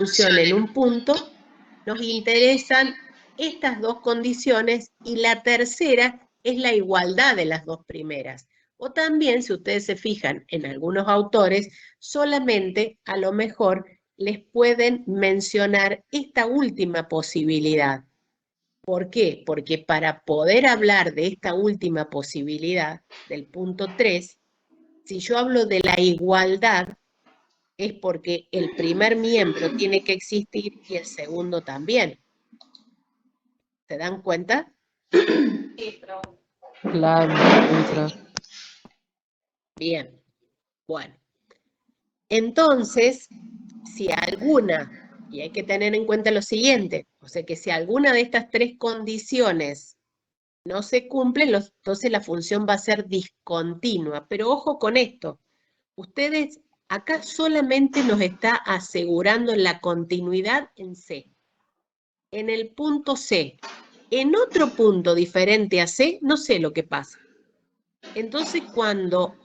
función en un punto, nos interesan estas dos condiciones y la tercera es la igualdad de las dos primeras. O también, si ustedes se fijan en algunos autores, solamente a lo mejor les pueden mencionar esta última posibilidad. ¿Por qué? Porque para poder hablar de esta última posibilidad, del punto 3, si yo hablo de la igualdad, es porque el primer miembro tiene que existir y el segundo también. ¿Se dan cuenta? Sí, pero... Claro, Bien, bueno. Entonces, si alguna, y hay que tener en cuenta lo siguiente, o sea que si alguna de estas tres condiciones no se cumplen, entonces la función va a ser discontinua. Pero ojo con esto, ustedes acá solamente nos está asegurando la continuidad en C. En el punto C. En otro punto diferente a C, no sé lo que pasa. Entonces, cuando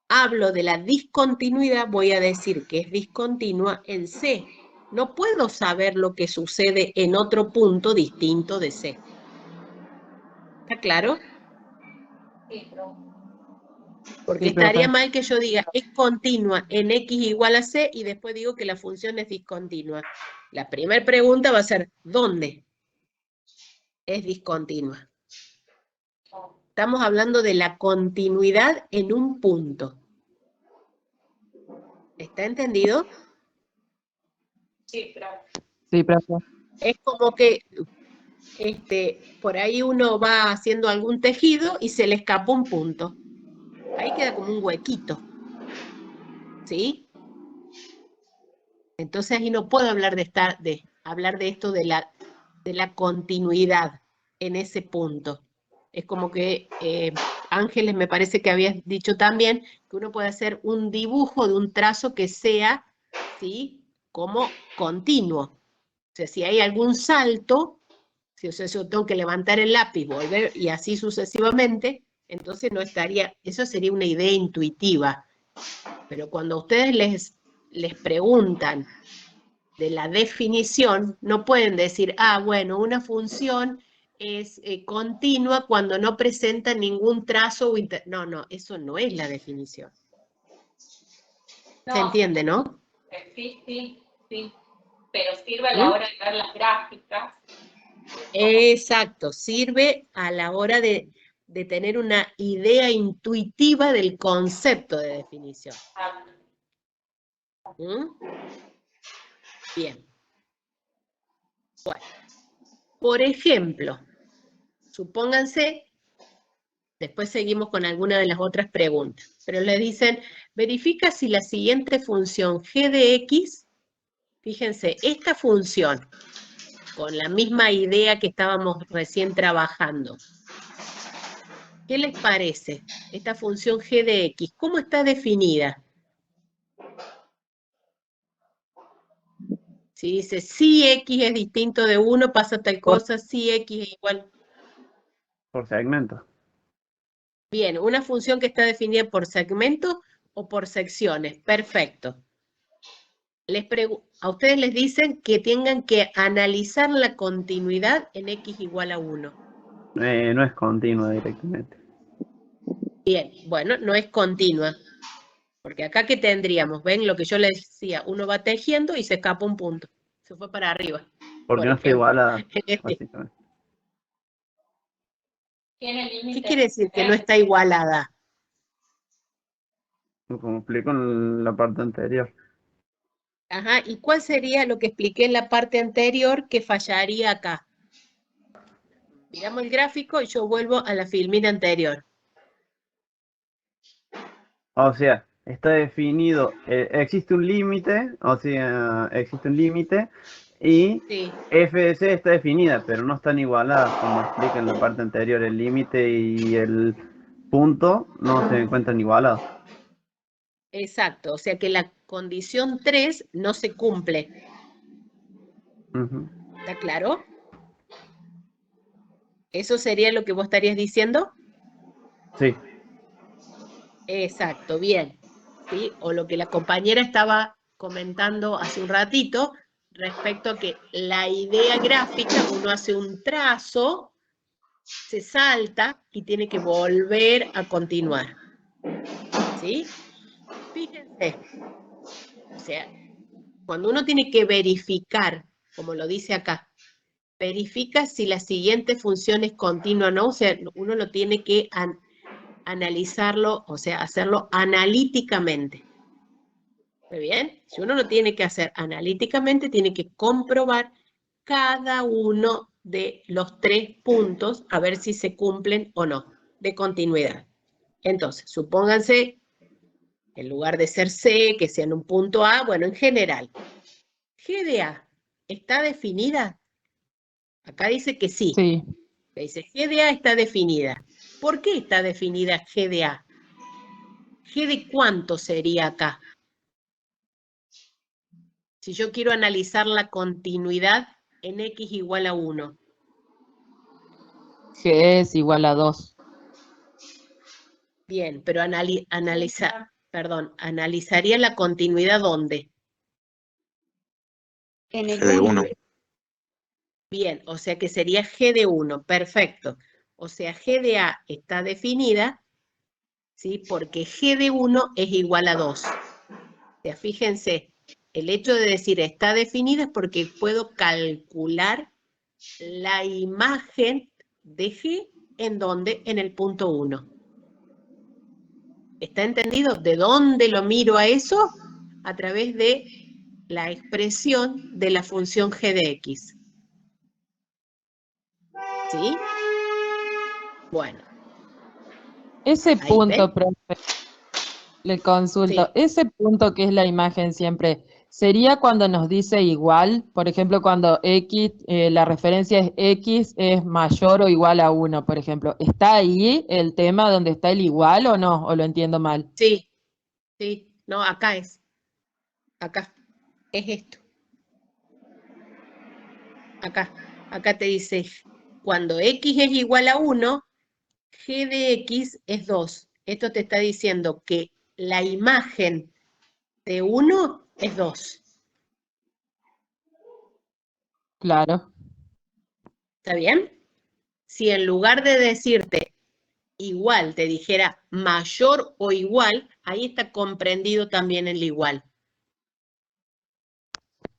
hablo de la discontinuidad, voy a decir que es discontinua en C. No puedo saber lo que sucede en otro punto distinto de C. ¿Está claro? Sí, pero... Porque estaría mal que yo diga es continua en X igual a C y después digo que la función es discontinua. La primera pregunta va a ser, ¿dónde es discontinua? Estamos hablando de la continuidad en un punto. ¿Está entendido? Sí, pero... Sí, profe. Es como que por ahí uno va haciendo algún tejido y se le escapó un punto. Ahí queda como un huequito. ¿Sí? Entonces ahí no puedo hablar hablar de esto de la continuidad en ese punto. Es como que Ángeles me parece que habías dicho también que uno puede hacer un dibujo de un trazo que sea, ¿sí?, como continuo. O sea, si hay algún salto, si yo tengo que levantar el lápiz, volver y así sucesivamente, entonces no estaría, eso sería una idea intuitiva. Pero cuando ustedes les preguntan de la definición, no pueden decir, bueno, una función es continua cuando no presenta ningún trazo. No, eso no es la definición. No, ¿Se entiende, no? sí. Pero sirve a la hora de ver las gráficas. Exacto, sirve a la hora de tener una idea intuitiva del concepto de definición. ¿Mm? Bien. Bueno, por ejemplo, supónganse, después seguimos con alguna de las otras preguntas, pero le dicen, verifica si la siguiente función g de x, fíjense, esta función, con la misma idea que estábamos recién trabajando, ¿qué les parece? Esta función g de x, ¿cómo está definida? Si dice, si x es distinto de 1, pasa tal cosa, si x es igual. Por segmento. Bien, una función que está definida por segmento o por secciones. Perfecto. A ustedes les dicen que tengan que analizar la continuidad en x igual a 1. No es continua directamente. Bien, bueno, no es continua. Porque acá, ¿qué tendríamos? ¿Ven lo que yo les decía? Uno va tejiendo y se escapa un punto. Se fue para arriba. Porque no está igualada, básicamente. ¿Qué quiere decir que no está igualada? Como explico en la parte anterior. Ajá, ¿y cuál sería lo que expliqué en la parte anterior que fallaría acá? Miramos el gráfico y yo vuelvo a la filmina anterior. O sea, está definido, existe un límite, y Sí. f de c está definida, pero no están igualadas, como explica en la parte anterior. El límite y el punto no se encuentran igualados. Exacto, o sea que la condición 3 no se cumple. ¿Está claro? ¿Eso sería lo que vos estarías diciendo? Sí. Exacto, bien. ¿Sí? O lo que la compañera estaba comentando hace un ratito respecto a que la idea gráfica, uno hace un trazo, se salta y tiene que volver a continuar. ¿Sí? Fíjense, o sea, cuando uno tiene que verificar, como lo dice acá, verifica si la siguiente función es continua o no, o sea, uno lo tiene que analizarlo, o sea, hacerlo analíticamente. ¿Está bien? Si uno lo tiene que hacer analíticamente, tiene que comprobar cada uno de los 3 puntos a ver si se cumplen o no, de continuidad. Entonces, supónganse, en lugar de ser C, que sea en un punto A, bueno, en general, G de A, ¿está definida? Acá dice que sí. Sí. Dice G de A está definida. ¿Por qué está definida G de A? ¿G de cuánto sería acá? Si yo quiero analizar la continuidad en X igual a 1. G es igual a 2. Bien, pero analizaría la continuidad ¿dónde? En el G de 1. Bien, o sea que sería G de 1, perfecto. O sea, G de A está definida, ¿sí? Porque G de 1 es igual a 2. O sea, fíjense, el hecho de decir está definida es porque puedo calcular la imagen de G en ¿dónde? En el punto 1. ¿Está entendido? ¿De dónde lo miro a eso? A través de la expresión de la función g de x. ¿Sí? Bueno. Ese Ahí, punto, ¿ven? profe, le consulto. Sí. Ese punto que es la imagen siempre, ¿sería cuando nos dice igual? Por ejemplo, cuando X, la referencia es X es mayor o igual a 1, por ejemplo. ¿Está ahí el tema donde está el igual o no? ¿O lo entiendo mal? Sí, sí. No, acá es. Acá. Es esto. Acá te dice, cuando x es igual a 1, g de x es 2. Esto te está diciendo que la imagen de 1 es 2. Claro. ¿Está bien? Si en lugar de decirte igual te dijera mayor o igual, ahí está comprendido también el igual.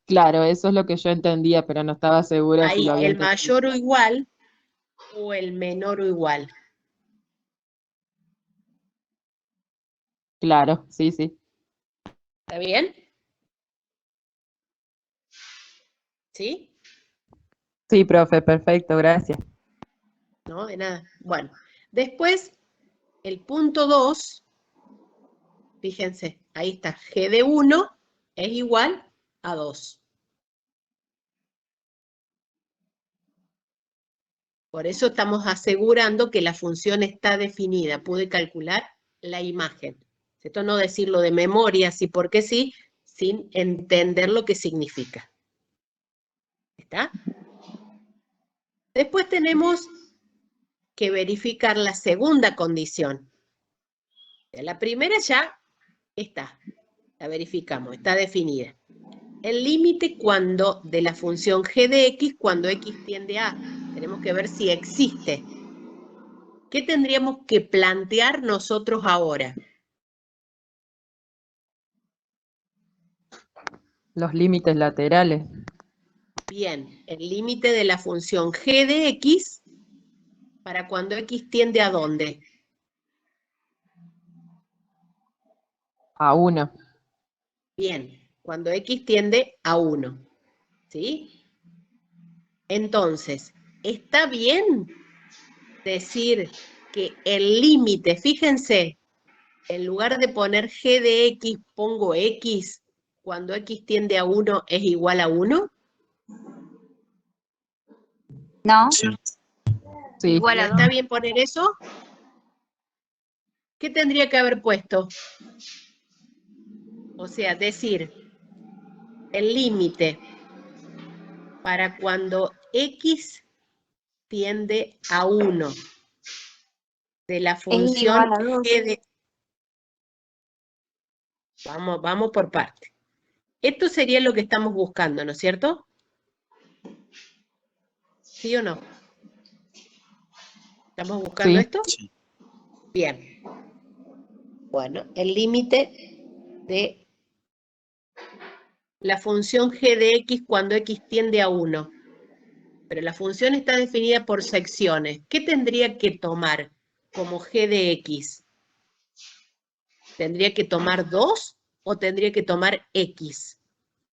Claro, eso es lo que yo entendía, pero no estaba segura si Ahí, lo había el entendido. mayor o igual o el menor o igual. Claro, sí, sí. ¿Está bien? ¿Sí? Sí, profe, perfecto, gracias. No, de nada. Bueno, después, el punto 2, fíjense, ahí está, g de 1 es igual a 2. Por eso estamos asegurando que la función está definida. Pude calcular la imagen. Esto no decirlo de memoria, sí porque sí, sin entender lo que significa. ¿Está? Después tenemos que verificar la segunda condición. La primera ya está, la verificamos, está definida. El límite cuando de la función g de x cuando x tiende a. Tenemos que ver si existe. ¿Qué tendríamos que plantear nosotros ahora? Los límites laterales. Bien, el límite de la función g de x para cuando x tiende a ¿dónde? A 1. Bien, cuando x tiende a 1. ¿Sí? Entonces, ¿está bien decir que el límite, fíjense, en lugar de poner g de x, pongo x, cuando x tiende a 1 es igual a 1? ¿No? Sí. Sí. Igual ¿No a está 2. bien poner eso? ¿Qué tendría que haber puesto? O sea, decir, el límite para cuando x tiende a 1 de la Es igual función a 2. g de... Vamos por parte. Esto sería lo que estamos buscando, ¿no es cierto? ¿Sí o no? ¿Estamos buscando Sí. esto? Bien. Bueno, el límite de la función g de x cuando x tiende a 1. Pero la función está definida por secciones. ¿Qué tendría que tomar como g de x? ¿Tendría que tomar 2 o tendría que tomar x?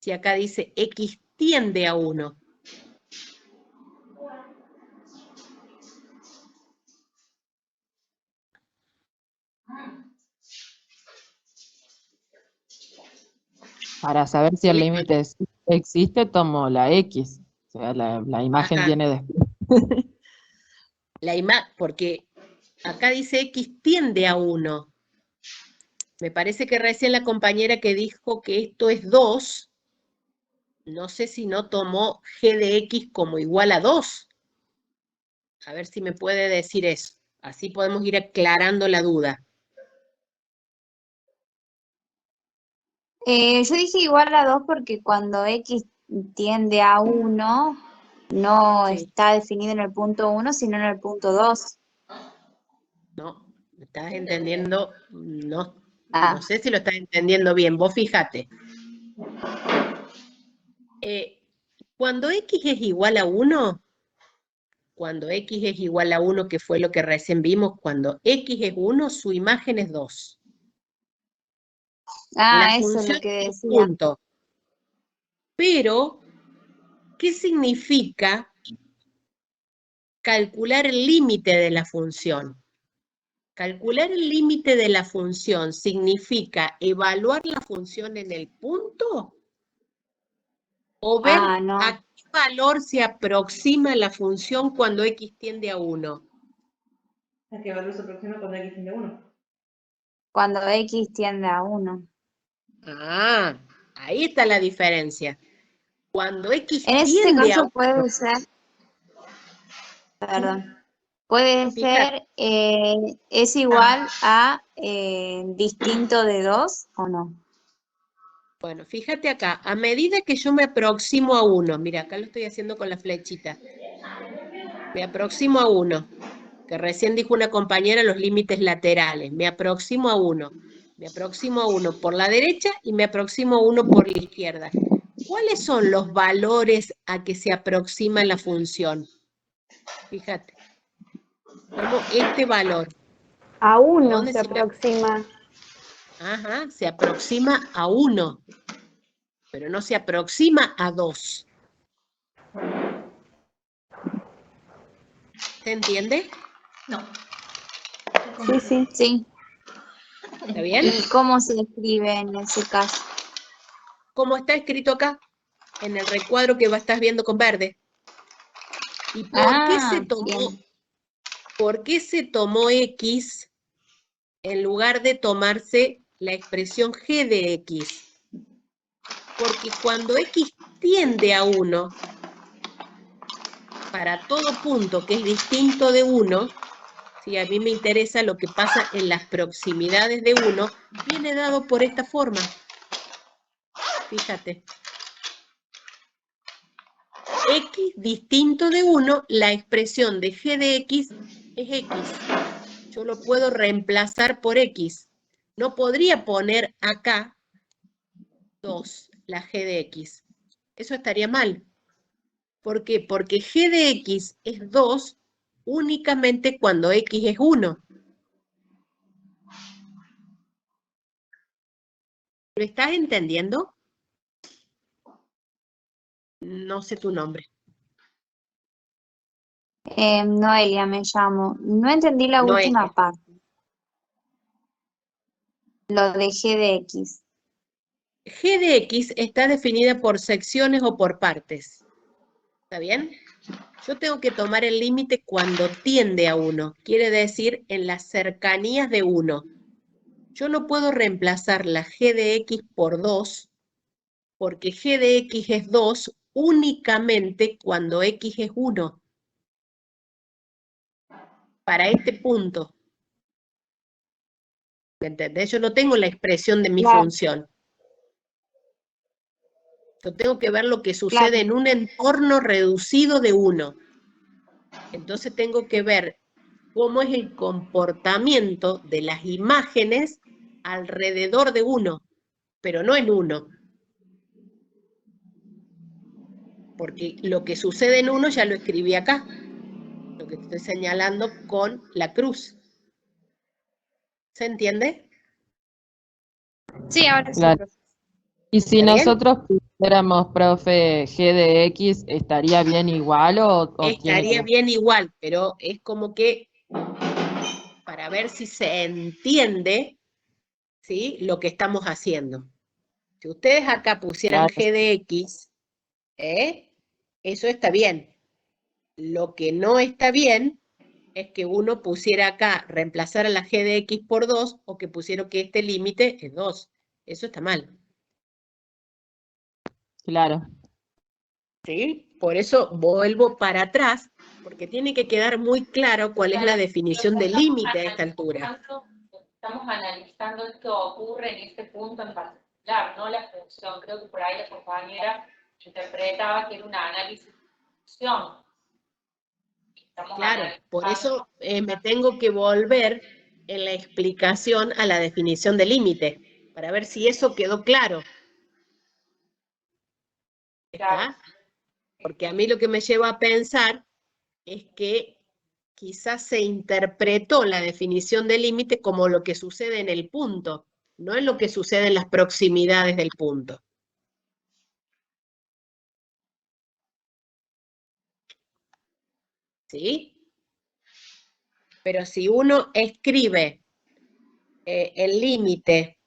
Si acá dice x tiende a 1. Para saber si el límite existe, tomo la X. O sea, la imagen Ajá. viene después. Porque acá dice x tiende a 1. Me parece que recién la compañera que dijo que esto es 2, no sé si no tomó g de x como igual a 2. A ver si me puede decir eso. Así podemos ir aclarando la duda. Yo dije igual a 2 porque cuando x tiende a 1, no Sí. está definido en el punto 1, sino en el punto 2. No, ¿me estás entendiendo? No, Ah. no sé si lo estás entendiendo bien. Vos fíjate. Cuando x es igual a 1, que fue lo que recién vimos, cuando x es 1, su imagen es 2. La Eso es función lo que es decía. punto. Pero, ¿qué significa calcular el límite de la función? Calcular el límite de la función significa evaluar la función en el punto o ver No. a qué valor se aproxima la función cuando x tiende a 1. ¿A qué valor se aproxima cuando x tiende a 1? Cuando x tiende a 1. Ah, ahí está la diferencia. Cuando x En ese tiende a caso 1, puede ser, perdón, puede fíjate, ser, es igual a distinto de 2 o no. bueno, fíjate acá, a medida que yo me aproximo a 1, mira, acá lo estoy haciendo con la flechita, me aproximo a 1, que recién dijo una compañera los límites laterales, me aproximo a 1 por la derecha y me aproximo a 1 por la izquierda. ¿Cuáles son los valores a que se aproxima la función? Fíjate, tomo este valor. A 1 dónde se se me aproxima. Ajá, se aproxima a 1, pero no se aproxima a 2. ¿Se entiende? No. Sí, sí. Sí. ¿Está bien? ¿Y cómo se escribe en ese caso? Como está escrito acá, en el recuadro que estás viendo con verde. ¿Y Bien. por qué se tomó x en lugar de tomarse la expresión g de x? Porque cuando x tiende a 1, para todo punto que es distinto de 1, si a mí me interesa lo que pasa en las proximidades de 1, viene dado por esta forma. Fíjate. X distinto de 1, la expresión de g de x es x. Yo lo puedo reemplazar por x. No podría poner acá 2, la g de x. Eso estaría mal. ¿Por qué? Porque g de x es 2 únicamente cuando x es 1. ¿Lo estás entendiendo? No sé tu nombre. Noelia me llamo. No entendí la última Noelia. parte. Lo de g de x. G de x está definida por secciones o por partes. ¿Está bien? Yo tengo que tomar el límite cuando tiende a 1. Quiere decir en las cercanías de 1. Yo no puedo reemplazar la g de x por 2, porque g de x es 2 únicamente cuando x es 1. Para este punto. ¿Me entendés? Yo no tengo la expresión de mi Claro. función. Yo tengo que ver lo que sucede en un entorno reducido de 1. Entonces tengo que ver cómo es el comportamiento de las imágenes alrededor de 1, pero no en 1. Porque lo que sucede en 1 ya lo escribí acá, lo que estoy señalando con la cruz. ¿Se entiende? Sí, ahora sí, Claro. profe. Y si ¿Está bien? nosotros pusiéramos, profe, G de X, ¿estaría bien igual o tiene Estaría que... bien igual, pero es como que para ver si se entiende, ¿sí?, lo que estamos haciendo. Si ustedes acá pusieran Claro, G de X, eso está bien. Lo que no está bien es que uno pusiera acá, reemplazar a la G de X por 2, o que pusiera que este límite es 2. Eso está mal. claro. ¿Sí? Por eso vuelvo para atrás, porque tiene que quedar muy claro cuál es la definición de límite a esta altura. Estamos analizando lo que ocurre en este punto en particular, no la función. Creo que por ahí la compañera interpretaba que era un análisis de función. Claro, por eso me tengo que volver en la explicación a la definición de límite, para ver si eso quedó claro. ¿Está? Porque a mí lo que me lleva a pensar es que quizás se interpretó la definición de límite como lo que sucede en el punto, no en lo que sucede en las proximidades del punto. ¿Sí? Pero si uno escribe el límite,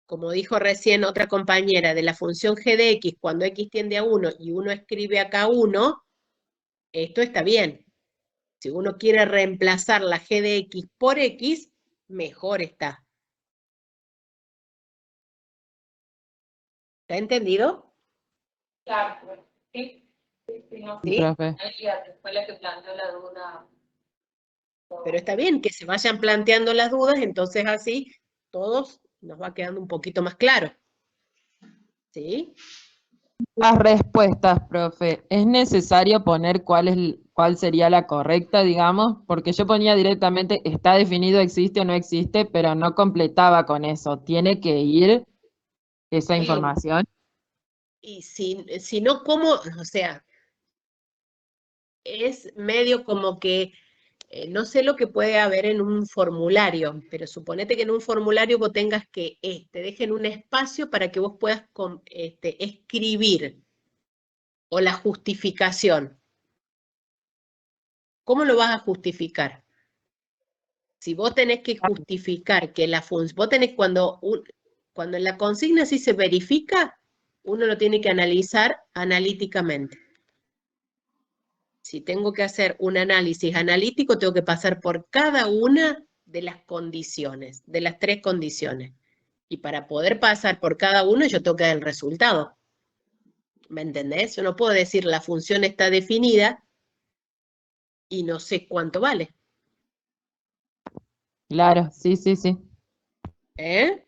como dijo recién otra compañera, de la función g de x cuando x tiende a 1 y uno escribe acá 1, esto está bien. Si uno quiere reemplazar la g de x por x, mejor está. ¿Está entendido? Claro, sí, no, Sí, ¿Sí? profe. fue la que planteó la duda. Pero está bien que se vayan planteando las dudas, entonces así todos nos va quedando un poquito más claro. ¿Sí? Las respuestas, profe, ¿es necesario poner cuál sería la correcta, digamos? Porque yo ponía directamente, está definido, existe o no existe, pero no completaba con eso. ¿Tiene que ir esa información? Y si no, ¿cómo? O sea, es medio como que, no sé lo que puede haber en un formulario, pero suponete que en un formulario vos tengas que, te dejen un espacio para que vos puedas escribir, o la justificación. ¿Cómo lo vas a justificar? Si vos tenés que justificar que la función, vos tenés cuando en la consigna sí se verifica, uno lo tiene que analizar analíticamente. Si tengo que hacer un análisis analítico, tengo que pasar por cada una de las condiciones, de las 3 condiciones. Y para poder pasar por cada uno, yo tengo que dar el resultado. ¿Me entendés? Yo no puedo decir la función está definida y no sé cuánto vale. Claro, sí, sí, sí. ¿Eh?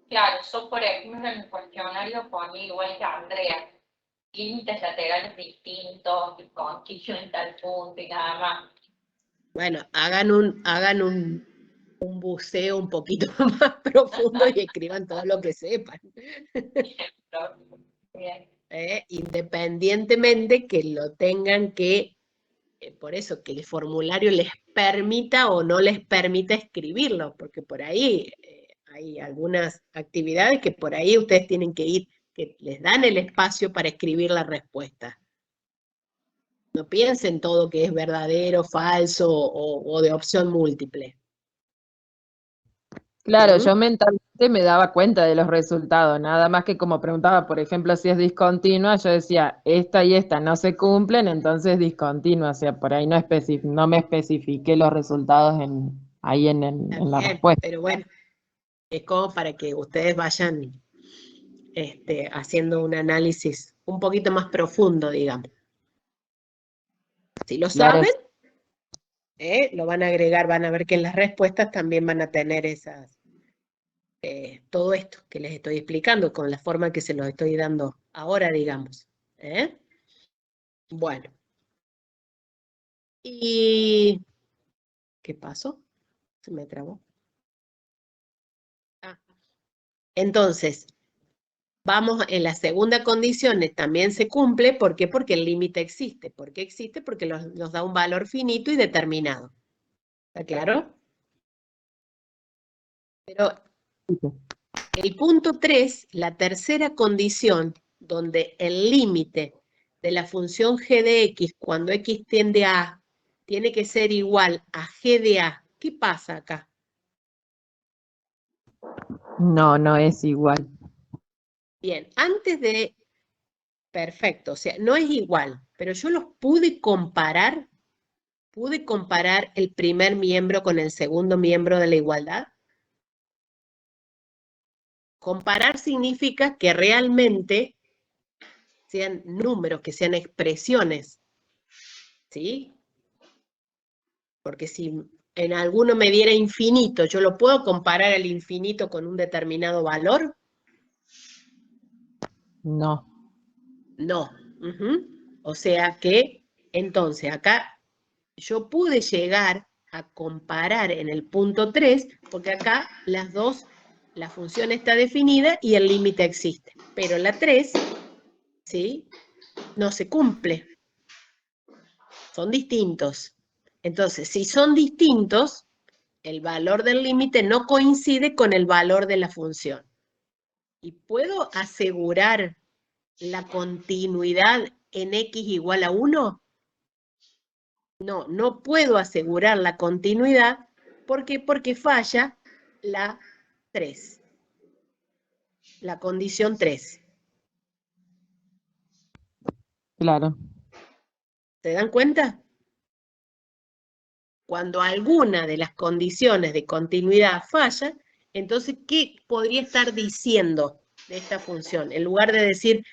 Claro, yo por ejemplo en el cuestionario ponía igual que Andrea, límites laterales distintos, constituyen en tal punto y nada más. Bueno, hagan un buceo un poquito más profundo y escriban todo lo que sepan. Bien. Independientemente que lo tengan que, por eso, que el formulario les permita o no les permita escribirlo, porque por ahí hay algunas actividades que por ahí ustedes tienen que ir, que les dan el espacio para escribir la respuesta. No piensen todo que es verdadero, falso o de opción múltiple. Claro, ¿Mm? yo mentalmente me daba cuenta de los resultados, nada más que como preguntaba, por ejemplo, si es discontinua, yo decía, esta y esta no se cumplen, entonces discontinua, o sea, por ahí no me especifiqué los resultados ahí en Está la bien, respuesta. pero bueno, es como para que ustedes vayan haciendo un análisis un poquito más profundo, digamos. Si lo Claro, saben, lo van a agregar, van a ver que en las respuestas también van a tener esas todo esto que les estoy explicando con la forma que se los estoy dando ahora, digamos. Bueno. ¿Y qué pasó? Se me trabó. Entonces, vamos en la segunda condición, también se cumple. ¿Por qué? Porque el límite existe. ¿Por qué existe? Porque nos da un valor finito y determinado. ¿Está claro? Pero el punto 3, la tercera condición, donde el límite de la función g de x cuando x tiende a A tiene que ser igual a g de A. ¿Qué pasa acá? No, no es igual. Bien, antes de... Perfecto, o sea, no es igual, pero yo los pude comparar el primer miembro con el segundo miembro de la igualdad. Comparar significa que realmente sean números, que sean expresiones, ¿sí? Porque si en alguno me diera infinito, ¿yo lo puedo comparar al infinito con un determinado valor? No. No. O sea que, entonces, acá yo pude llegar a comparar en el punto 3, porque acá la función está definida y el límite existe. Pero la 3, ¿sí? No se cumple. Son distintos. Entonces, si son distintos, el valor del límite no coincide con el valor de la función. ¿Y puedo asegurar la continuidad en x igual a 1? No, no puedo asegurar la continuidad. ¿Por qué? Porque falla la 3, la condición 3. Claro. ¿Se dan cuenta? Cuando alguna de las condiciones de continuidad falla, entonces, ¿qué podría estar diciendo de esta función? En lugar de decir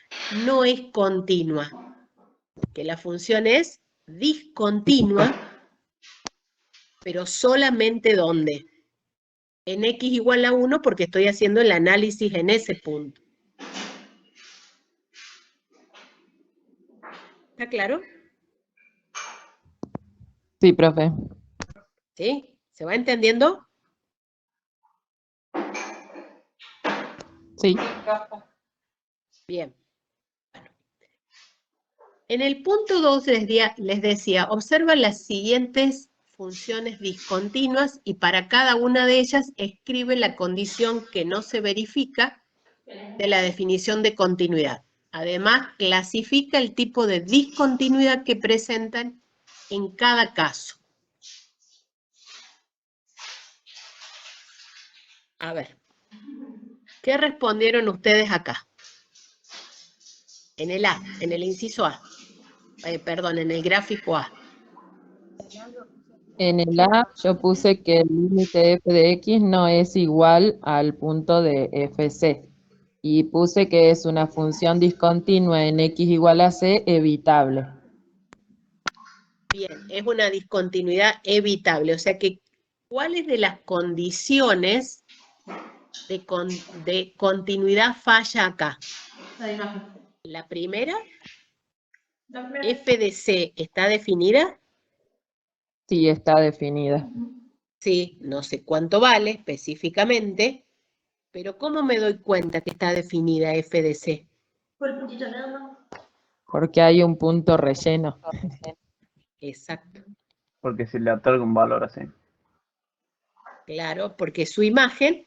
no es continua, que la función es discontinua, pero solamente ¿dónde? En x igual a 1, porque estoy haciendo el análisis en ese punto. ¿Está claro? Sí, profe. ¿Sí? ¿Se va entendiendo? Sí. Bien. Bueno. En el punto 2 les decía, observa las siguientes funciones discontinuas y para cada una de ellas escribe la condición que no se verifica de la definición de continuidad. Además, clasifica el tipo de discontinuidad que presentan en cada caso. A ver, ¿qué respondieron ustedes acá? En el A, en el inciso A. Perdón, en el gráfico A. En el A yo puse que el límite f de x no es igual al punto de fc. Y puse que es una función discontinua en x igual a c evitable. Bien, es una discontinuidad evitable. O sea que, ¿cuáles de las condiciones de continuidad falla acá? La imagen. La primera, La primera. f de c, ¿está definida? Sí, está definida. Sí, no sé cuánto vale específicamente, pero ¿cómo me doy cuenta que está definida f de c? Por el puntito nada más. Porque hay un punto relleno. Exacto, Porque se le otorga un valor así. claro, porque su imagen,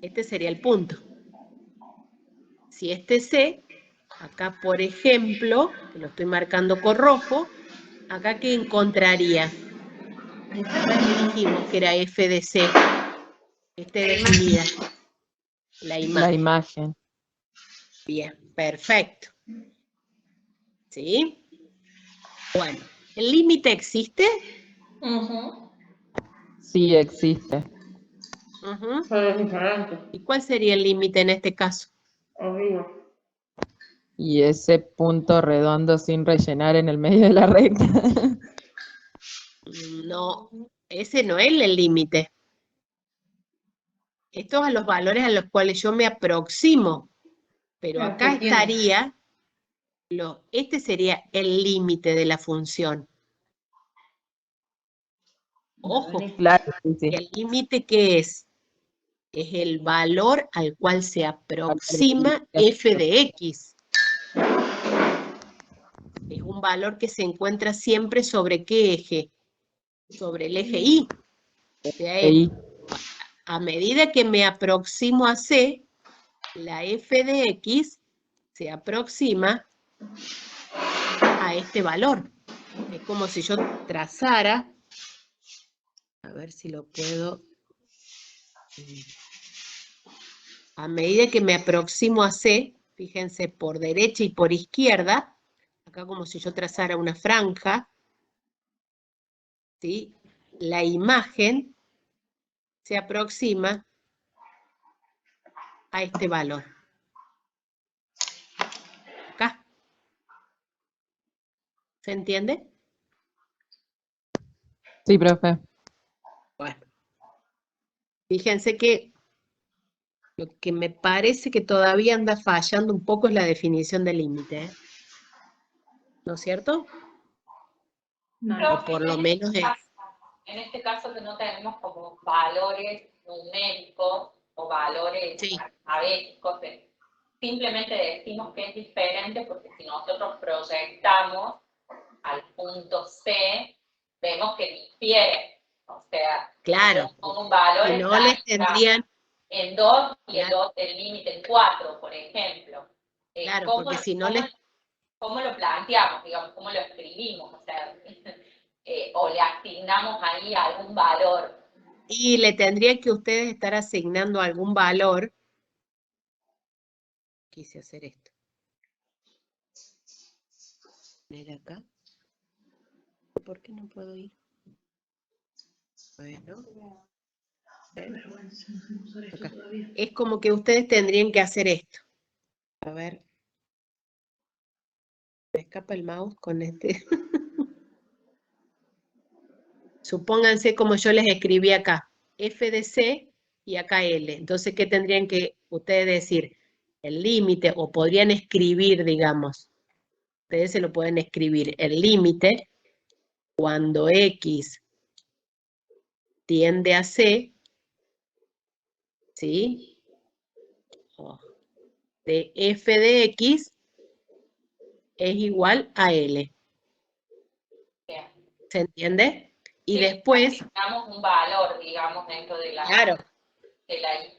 este sería el punto. Si este c, acá por ejemplo, que lo estoy marcando con rojo, acá ¿qué encontraría? Acá que dijimos que era f de c, esté definida. La imagen. La imagen. Bien, perfecto. ¿Sí? Bueno, ¿el límite existe? Sí existe. Pero es diferente. ¿Y cuál sería el límite en este caso? Arriba. Y ese punto redondo sin rellenar en el medio de la recta. No, ese no es el límite. estos a los valores a los cuales yo me aproximo, pero Claro, acá se entiende. estaría, este sería el límite de la función. Ojo, Claro, sí, sí. ¿el límite qué es? Es el valor al cual se aproxima f de x. Es un valor que se encuentra siempre sobre ¿qué eje? Sobre el eje y. O sea, Ahí. a medida que me aproximo a C, la f de x se aproxima a este valor. Es como si yo trazara, a ver si lo puedo, a medida que me aproximo a C, fíjense, por derecha y por izquierda, acá como si yo trazara una franja, ¿sí? La imagen se aproxima a este valor. Acá. ¿Se entiende? Sí, profe. Bueno. Fíjense que lo que me parece que todavía anda fallando un poco es la definición del límite, ¿eh? ¿No es cierto? No. O por lo menos es... En este caso que no tenemos como valores numéricos o valores Sí. alfabéticos, simplemente decimos que es diferente porque si nosotros proyectamos al punto C, vemos que difiere. O sea, Claro. un valor Si no está les tendrían... en 2 y Claro. el límite en 4, por ejemplo. Claro, porque si no les... ¿Cómo lo planteamos, digamos? ¿Cómo lo escribimos? O sea, o le asignamos ahí algún valor. Y le tendrían que ustedes estar asignando algún valor. Quise hacer esto. Poner acá. ¿Por qué no puedo ir? Bueno. Vergüenza, no usar esto Acá. todavía. Es como que ustedes tendrían que hacer esto. A ver. Me escapa el mouse con este. Supónganse como yo les escribí acá. F de C y acá L. Entonces, ¿qué tendrían que ustedes decir? El límite, o podrían escribir, digamos. Ustedes se lo pueden escribir. El límite, cuando X tiende a C, ¿sí? De f de X es igual a L. Bien. ¿Se entiende? Y Sí, después... asignamos un valor, digamos, dentro de la... Claro. De la I.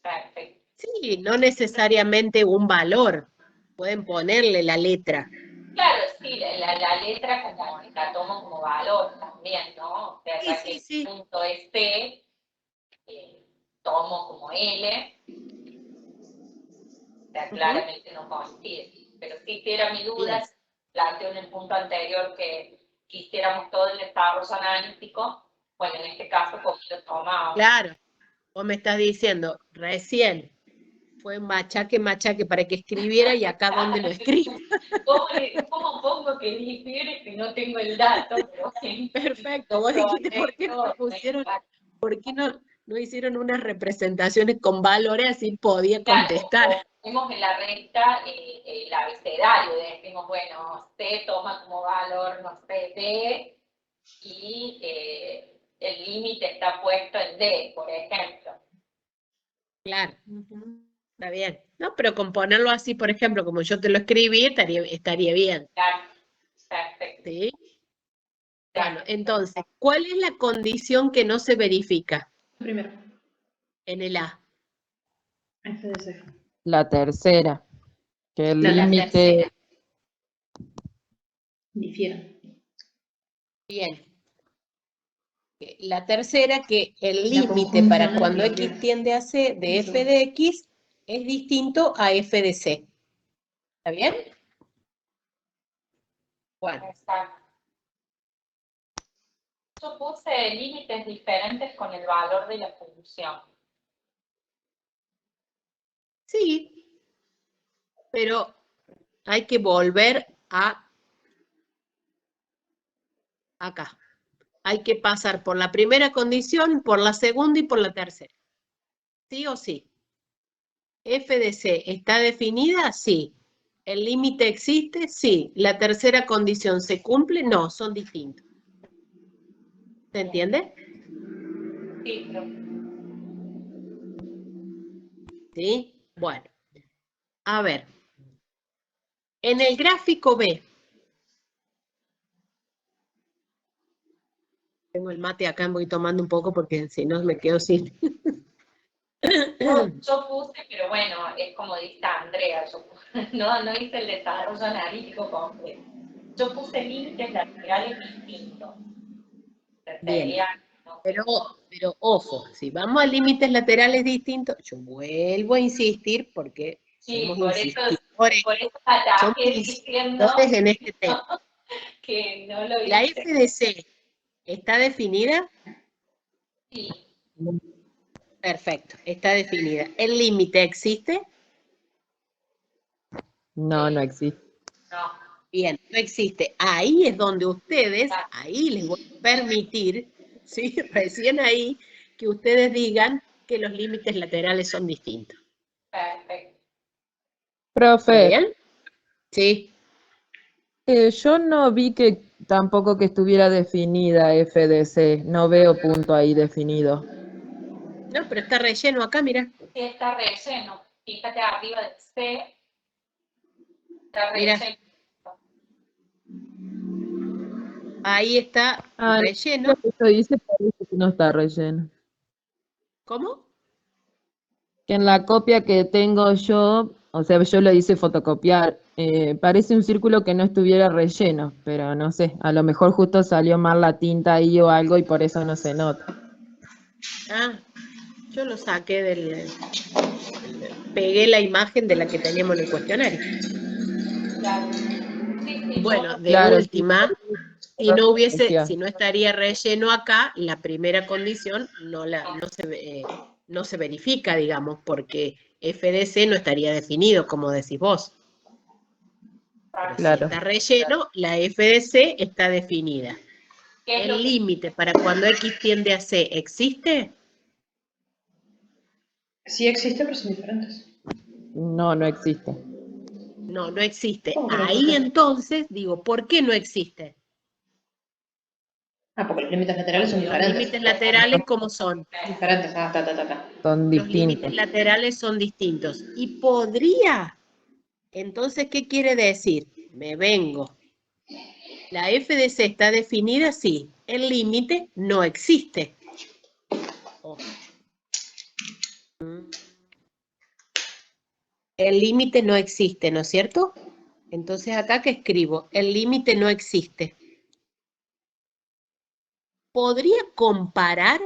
Perfecto. Sí, no necesariamente un valor. Pueden ponerle la letra. Claro, sí, la letra como la tomo como valor también, ¿no? O sea, ya que el punto es P, tomo como L, o sea, claramente no coincide. Pero si era mi duda, planteo en el punto anterior que quisiéramos todo el desarrollo analítico, bueno, en este caso, ¿cómo lo tomamos? Claro, vos me estás diciendo, recién fue machaque para que escribiera y acá donde lo escribo. ¿Cómo pongo que difiere si no tengo el dato? Pero, perfecto, vos dijiste, ¿por qué no pusieron, por qué no hicieron unas representaciones con valores así podía contestar? Claro, vemos en la recta el abecedario, decimos, bueno, C toma como valor, no sé, D, y el límite está puesto en D, por ejemplo. Claro, está bien. No, pero con ponerlo así, por ejemplo, como yo te lo escribí, estaría bien. Claro, perfecto. ¿Sí? Bueno, entonces, ¿cuál es la condición que no se verifica? Primero. En el A. F de C. La tercera. Que el La límite... tercera. Difieren. Bien. La tercera, que el La límite para conjunción cuando entre X tiende a C de f de X es distinto a f de C. ¿Está bien? Bueno. Exacto. Yo puse límites diferentes con el valor de la función. Sí, pero hay que volver a acá. Hay que pasar por la primera condición, por la segunda y por la tercera. ¿Sí o sí? F de C está definida, sí. ¿El límite existe? Sí. ¿La tercera condición se cumple? No, son distintos. ¿Se entiende? Sí, pero ¿Sí? Bueno, a ver. En el gráfico B, tengo el mate acá, voy tomando un poco porque si no me quedo sin. yo puse, pero bueno, es como dice Andrea, no hice el desarrollo analítico completo. Yo puse límites laterales distintos. Bien. Sería, no sé, Pero ojo, si vamos a límites laterales distintos, yo vuelvo a insistir porque sí, somos por eso insistidores, somos ataqué diciendo insistidores en este tema. que no lo ¿La hice. F de C está definida? Sí, Perfecto, está definida. ¿El límite existe? No, no existe. no. Bien, no existe. Ahí es donde ustedes, ahí les voy a permitir, ¿sí? Recién ahí, que ustedes digan que los límites laterales son distintos. Perfecto. ¿Está Profe, bien? Sí. yo no vi que tampoco que estuviera definida FDC, no veo punto ahí definido. No, pero está relleno acá, mira. Sí, está relleno. Fíjate arriba del C, está Mira. relleno. Ahí está Ah, relleno. esto dice parece que no está relleno. ¿Cómo? Que en la copia que tengo yo, o sea, yo lo hice fotocopiar, parece un círculo que no estuviera relleno, pero no sé, a lo mejor justo salió mal la tinta ahí o algo y por eso no se nota. Ah, yo lo saqué pegué la imagen de la que teníamos en el cuestionario. Claro. Sí, sí, Bueno, de Claro, sí, última, referencia. si no estaría relleno acá, la primera condición no se verifica, digamos, porque FDC no estaría definido, como decís vos. Pero si Claro. está relleno, la FDC está definida. ¿Qué es lo ¿El que límite para cuando X tiende a C existe? Sí existe, pero son diferentes. No, no existe. No, no existe. ¿Cómo que no Ahí existe? entonces digo, ¿por qué no existe? Ah, porque los límites laterales son Los diferentes. límites laterales, ¿cómo son? Diferentes, ta. Son Los límites distintos. laterales son distintos. Y podría, entonces, ¿qué quiere decir? Me vengo. La FDC está definida, sí. El límite no existe. Ojo. El límite no existe, ¿no es cierto? Entonces, acá que escribo, el límite no existe. ¿Podría comparar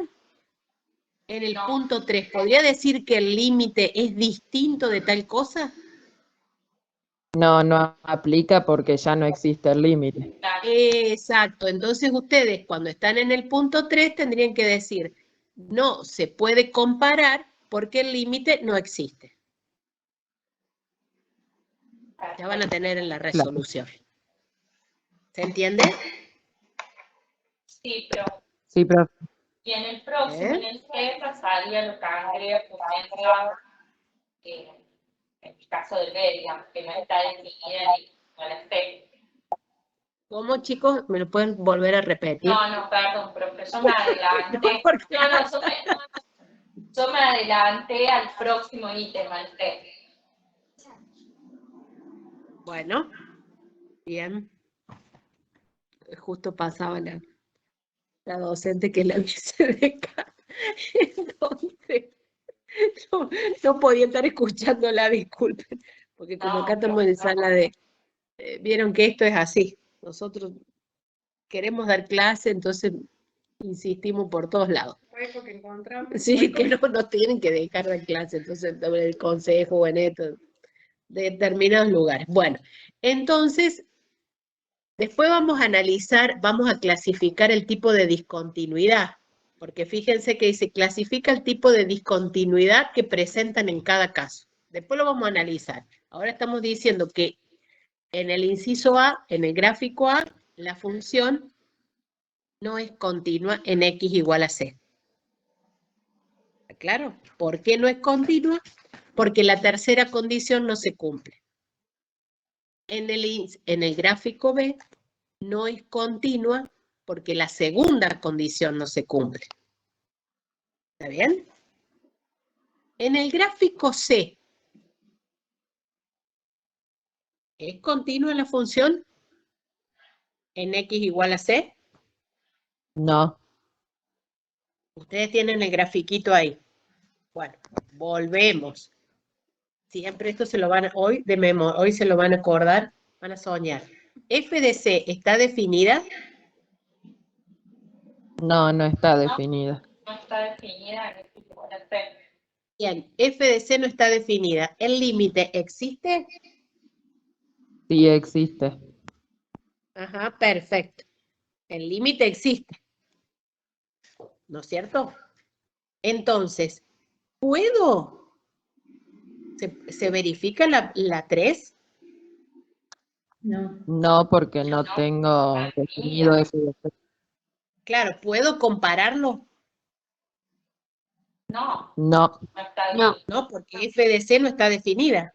en el no? punto 3? ¿Podría decir que el límite es distinto de tal cosa? No, no aplica porque ya no existe el límite. Claro. Exacto. Entonces, ustedes cuando están en el punto 3 tendrían que decir, no se puede comparar porque el límite no existe. Ya van a tener en la resolución. ¿Se entiende? Sí, pero Sí, profe. y en el próximo, en ¿Eh? el C, pasaría lo que Andrea comentaba, en el caso del B, digamos, que no está definida ni con el C. ¿Cómo, chicos? ¿Me lo pueden volver a repetir? No, perdón, profe, yo me adelanté. Porque- Yo me adelanté al próximo ítem, al C. Bueno, bien. Justo pasaba la docente que la vice de acá. Entonces, no podía estar escuchándola, disculpen, porque como acá estamos en sala de... vieron que esto es así. Nosotros queremos dar clase, entonces insistimos por todos lados. Sí, que no nos tienen que dejar dar clase, entonces en el consejo o en esto, de determinados lugares. Bueno, entonces, después vamos a analizar, vamos a clasificar el tipo de discontinuidad, porque fíjense que dice, clasifica el tipo de discontinuidad que presentan en cada caso. Después lo vamos a analizar. Ahora estamos diciendo que en el inciso A, en el gráfico A, la función no es continua en X igual a C. ¿Está claro? ¿Por qué no es continua? Porque la tercera condición no se cumple. En el gráfico B no es continua porque la segunda condición no se cumple. ¿Está bien? En el gráfico C, ¿es continua la función en x igual a c? No. Ustedes tienen el grafiquito ahí. Bueno, volvemos. Siempre esto se lo van a, hoy se lo van a acordar, van a soñar. F de C está definida. No, no está definida. No está definida en este tipo de C. Bien, F de C no está definida. ¿El límite existe? Sí existe. Ajá, perfecto. El límite existe. ¿No es cierto? Entonces, ¿puedo? ¿Se verifica la 3? No. No, porque no tengo definido F de C. Claro, ¿puedo compararlo? No, No. no está No. definida. No, porque F de C no está definida.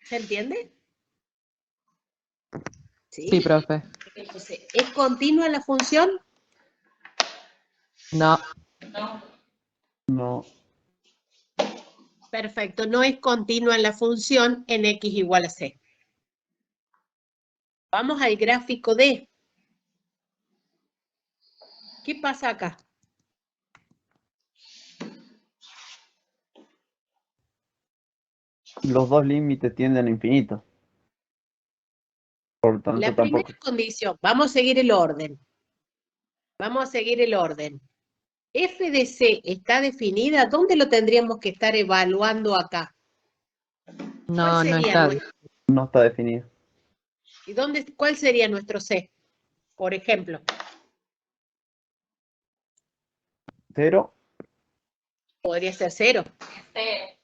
¿Se entiende? Sí, profe. Entonces, ¿es continua la función? No. No, No. Perfecto, no es continua la función en x igual a c. Vamos al gráfico D. ¿Qué pasa acá? Los dos límites tienden a infinito. Por tanto, La tampoco. primera condición, vamos a seguir el orden. Vamos a seguir el orden. F de C está definida, ¿dónde lo tendríamos que estar evaluando acá? No, no sería está. nuestro- No está definido. ¿Y cuál sería nuestro C? Por ejemplo, 0. podría ser 0. es cero.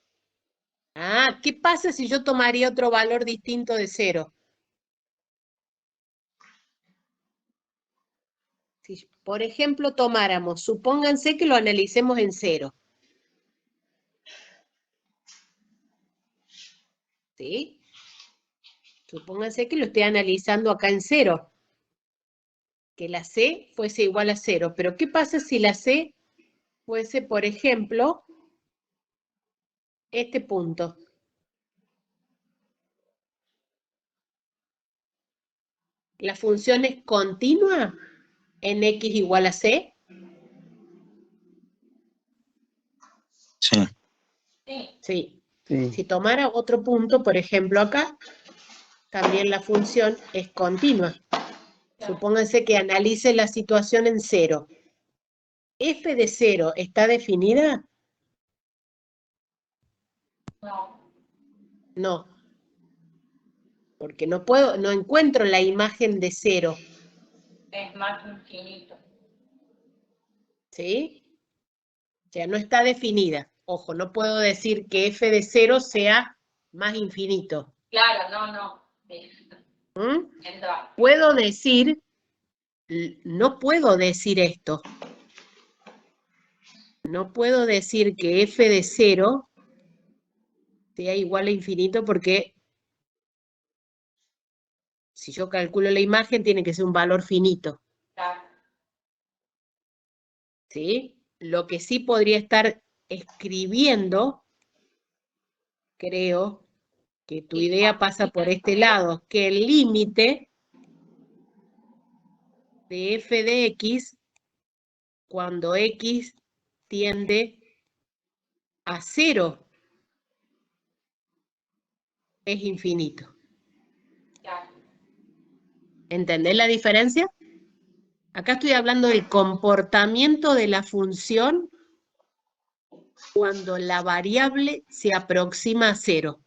Ah, ¿qué pasa si yo tomaría otro valor distinto de 0? Si, por ejemplo, tomáramos, supónganse que lo analicemos en 0. ¿Sí? Supónganse que lo estoy analizando acá en 0. Que la C fuese igual a 0. Pero ¿qué pasa si la C fuese, por ejemplo, este punto? ¿La función es continua en x igual a c? Sí. Sí, Sí. Sí. Si tomara otro punto, por ejemplo acá, también la función es continua. Supónganse que analice la situación en 0. ¿F de 0 está definida? no, No. Porque no encuentro la imagen de 0. es más infinito. ¿Sí? O sea, no está definida. Ojo, no puedo decir que f de 0 sea más infinito. Claro, no. Sí. ¿Mm? Entra. Puedo decir, no puedo decir esto. No puedo decir que f de 0 sea igual a infinito porque si yo calculo la imagen tiene que ser un valor finito. Claro. ¿Sí? Lo que sí podría estar escribiendo, creo que tu idea pasa por este lado, que el límite de f de x, cuando x tiende a 0, es infinito. Claro. ¿Entendés la diferencia? Acá estoy hablando del comportamiento de la función cuando la variable se aproxima a 0.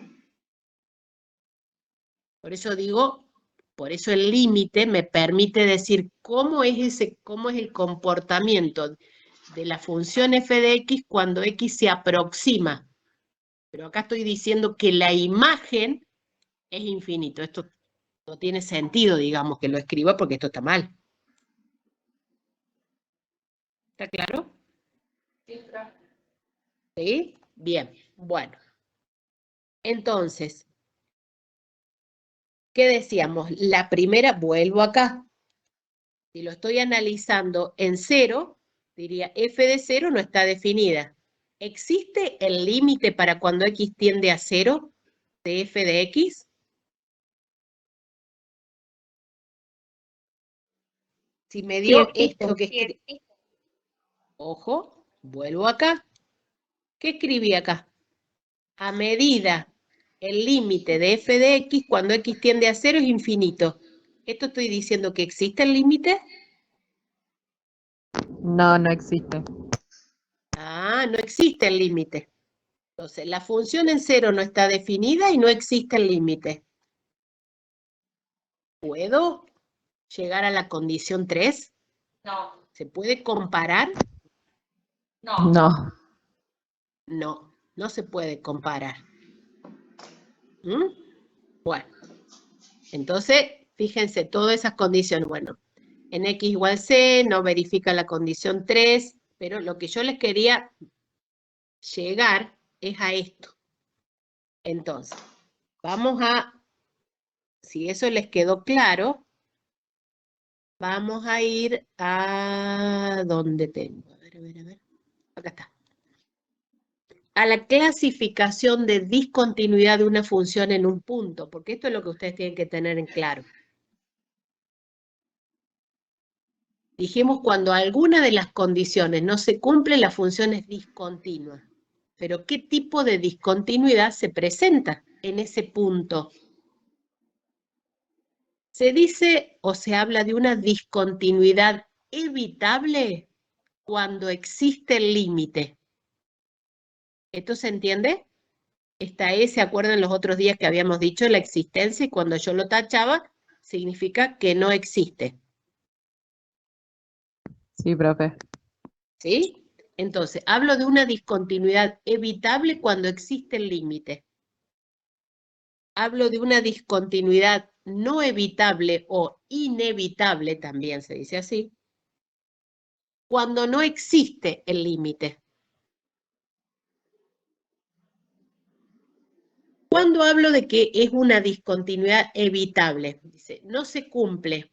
Por eso digo, por eso el límite me permite decir cómo es el comportamiento de la función f de x cuando x se aproxima. Pero acá estoy diciendo que la imagen es infinito. Esto no tiene sentido, digamos, que lo escriba porque esto está mal. ¿Está claro? Sí, profe. ¿Sí? Bien, bueno. Entonces, ¿qué decíamos? La primera, vuelvo acá. Si lo estoy analizando en cero, diría f de 0 no está definida. ¿Existe el límite para cuando x tiende a 0 de f de x? Si me dio esto que escribí, ojo, vuelvo acá. ¿Qué escribí acá? A medida el límite de f de x cuando x tiende a 0 es infinito. ¿Esto estoy diciendo que existe el límite? No, no existe. Ah, no existe el límite. Entonces, la función en 0 no está definida y no existe el límite. ¿Puedo llegar a la condición 3? No, ¿Se puede comparar? no. No. No, no se puede comparar. ¿Mm? Bueno, entonces, fíjense, todas esas condiciones. Bueno, en x igual c, no verifica la condición 3, pero lo que yo les quería llegar es a esto. Entonces, vamos a, si eso les quedó claro, vamos a ir a, ¿dónde tengo? A ver, acá está. A la clasificación de discontinuidad de una función en un punto, porque esto es lo que ustedes tienen que tener en claro. Dijimos cuando alguna de las condiciones no se cumple, la función es discontinua. Pero ¿qué tipo de discontinuidad se presenta en ese punto? Se dice o se habla de una discontinuidad evitable cuando existe el límite. ¿Esto se entiende? Esta E, ¿se acuerdan los otros días que habíamos dicho la existencia? Y cuando yo lo tachaba, significa que no existe. Sí, profe. ¿Sí? Entonces, hablo de una discontinuidad evitable cuando existe el límite. Hablo de una discontinuidad no evitable o inevitable, también se dice así, cuando no existe el límite. Cuando hablo de que es una discontinuidad evitable, dice, no se cumple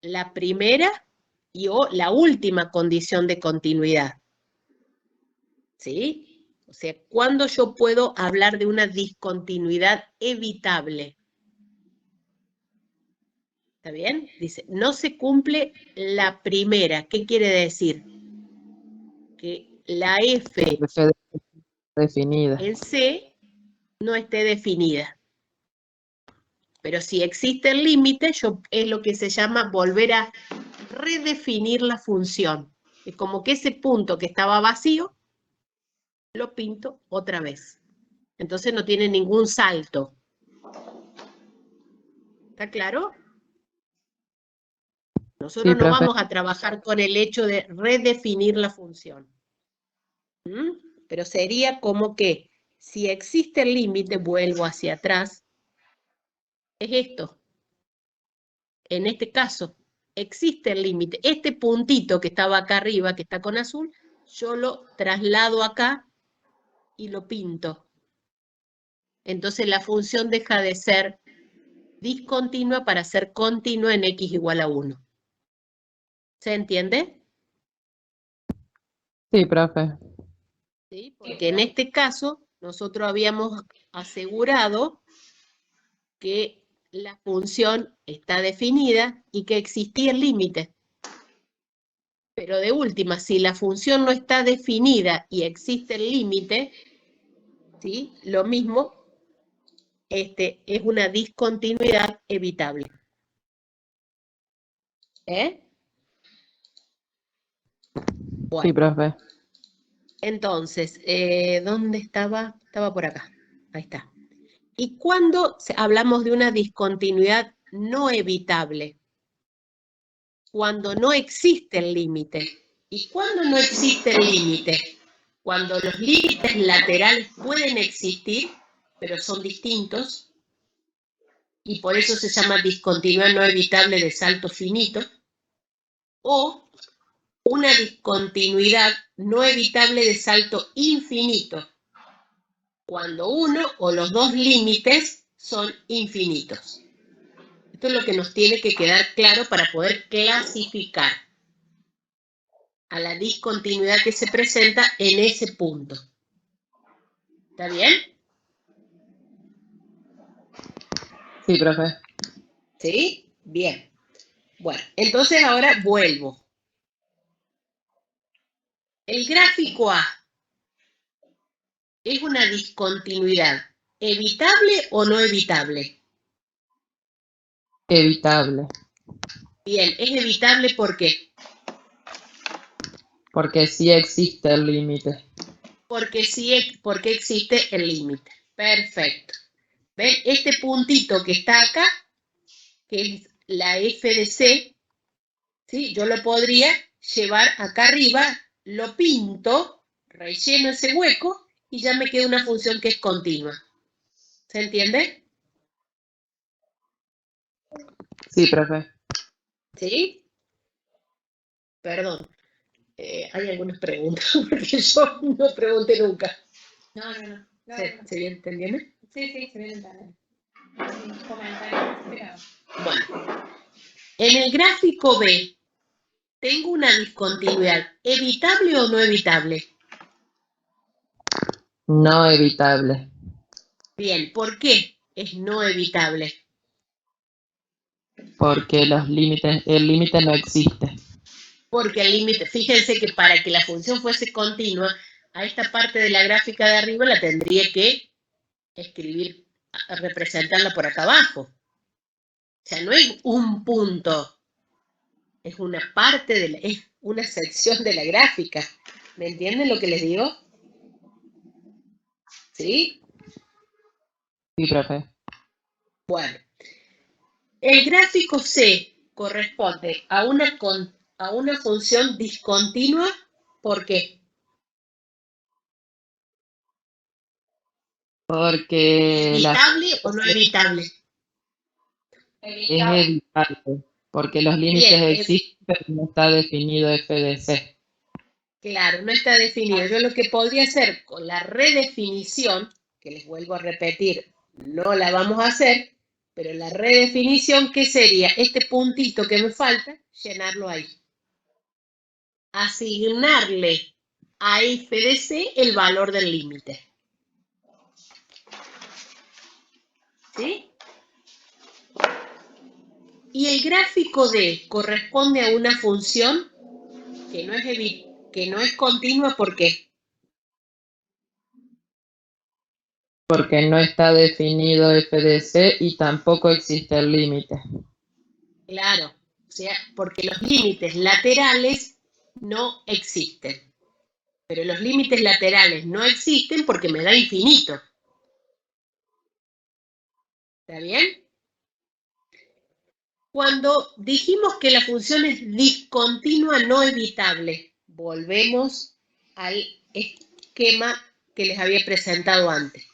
la primera y o la última condición de continuidad. ¿Sí? O sea, ¿cuándo yo puedo hablar de una discontinuidad evitable? ¿Está bien? Dice, no se cumple la primera. ¿Qué quiere decir? Que la F F definida. en C no esté definida. Pero si existe el límite, es lo que se llama volver a redefinir la función. Es como que ese punto que estaba vacío, lo pinto otra vez. Entonces no tiene ningún salto. ¿Está claro? Nosotros Sí, no profe. vamos a trabajar con el hecho de redefinir la función. ¿Mm? Pero sería como que si existe el límite, vuelvo hacia atrás, es esto. En este caso, existe el límite. Este puntito que estaba acá arriba, que está con azul, yo lo traslado acá y lo pinto. Entonces la función deja de ser discontinua para ser continua en x igual a 1. ¿Se entiende? Sí, profe. ¿Sí? Porque en este caso nosotros habíamos asegurado que la función está definida y que existía el límite. Pero de última, si la función no está definida y existe el límite, ¿sí? Lo mismo, es una discontinuidad evitable. ¿Eh? Bueno, Sí, profe. entonces, ¿dónde estaba? Estaba por acá. Ahí está. ¿Y cuándo hablamos de una discontinuidad no evitable? Cuando no existe el límite. ¿Y cuándo no existe el límite? Cuando los límites laterales pueden existir, pero son distintos, y por eso se llama discontinuidad no evitable de salto finito, o una discontinuidad no evitable de salto infinito, cuando uno o los dos límites son infinitos. Esto es lo que nos tiene que quedar claro para poder clasificar a la discontinuidad que se presenta en ese punto. ¿Está bien? Sí, profe. ¿Sí? Bien. Bueno, entonces ahora vuelvo. El gráfico A es una discontinuidad evitable o no evitable. Evitable. Bien, es evitable ¿por qué? Porque sí existe el límite. Porque sí, porque existe el límite. Perfecto. ¿Ven? Este puntito que está acá, que es la f de c, ¿sí? Yo lo podría llevar acá arriba, lo pinto, relleno ese hueco y ya me queda una función que es continua. ¿Se entiende? Sí, profe. ¿Sí? Perdón. Hay algunas preguntas, porque yo no pregunté nunca. No. ¿Se viene entendiendo? Sí, se viene entendiendo. Sí, comentarios, pero... Bueno, en el gráfico B, tengo una discontinuidad, ¿evitable o no evitable? No evitable. Bien, ¿por qué es no evitable? Porque el límite no existe. Porque el límite, fíjense que para que la función fuese continua, a esta parte de la gráfica de arriba la tendría que escribir, representarla por acá abajo. O sea, no es un punto, es una parte es una sección de la gráfica. ¿Me entienden lo que les digo? ¿Sí? Sí, profe. Bueno, el gráfico C corresponde a una función discontinua. ¿Por qué? Porque ¿Evitable o no evitable? es evitable. Porque los límites Bien, existen, pero no está definido f de c. claro, no está definido. Yo lo que podría hacer con la redefinición, que les vuelvo a repetir, no la vamos a hacer, pero la redefinición, ¿qué sería? Este puntito que me falta, llenarlo ahí. Asignarle a f de c el valor del límite. ¿Sí? Y el gráfico D corresponde a una función que no es continua, ¿por qué? Porque no está definido f de c y tampoco existe el límite. Claro, o sea, porque los límites laterales no existen. Pero los límites laterales no existen porque me da infinito. ¿Está bien? Cuando dijimos que la función es discontinua no evitable, volvemos al esquema que les había presentado antes.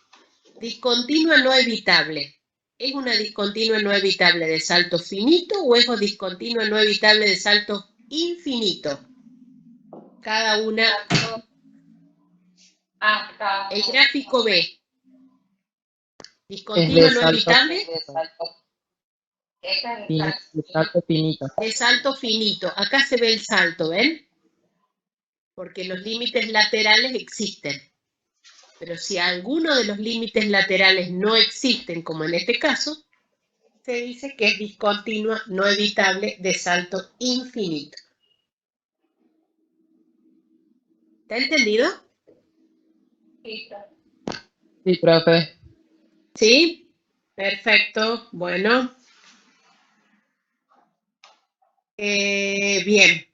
Discontinua no evitable. ¿Es una discontinua no evitable de salto finito o es una discontinua no evitable de salto infinito? Cada una. El gráfico B. Es Discontinua de no salto evitable. finito. De salto finito. Acá se ve el salto, ¿ven? Porque los límites laterales existen. Pero si alguno de los límites laterales no existen, como en este caso, se dice que es discontinua no evitable de salto infinito. ¿Está entendido? Sí, profe. ¿Sí? Perfecto. Bueno. Bien.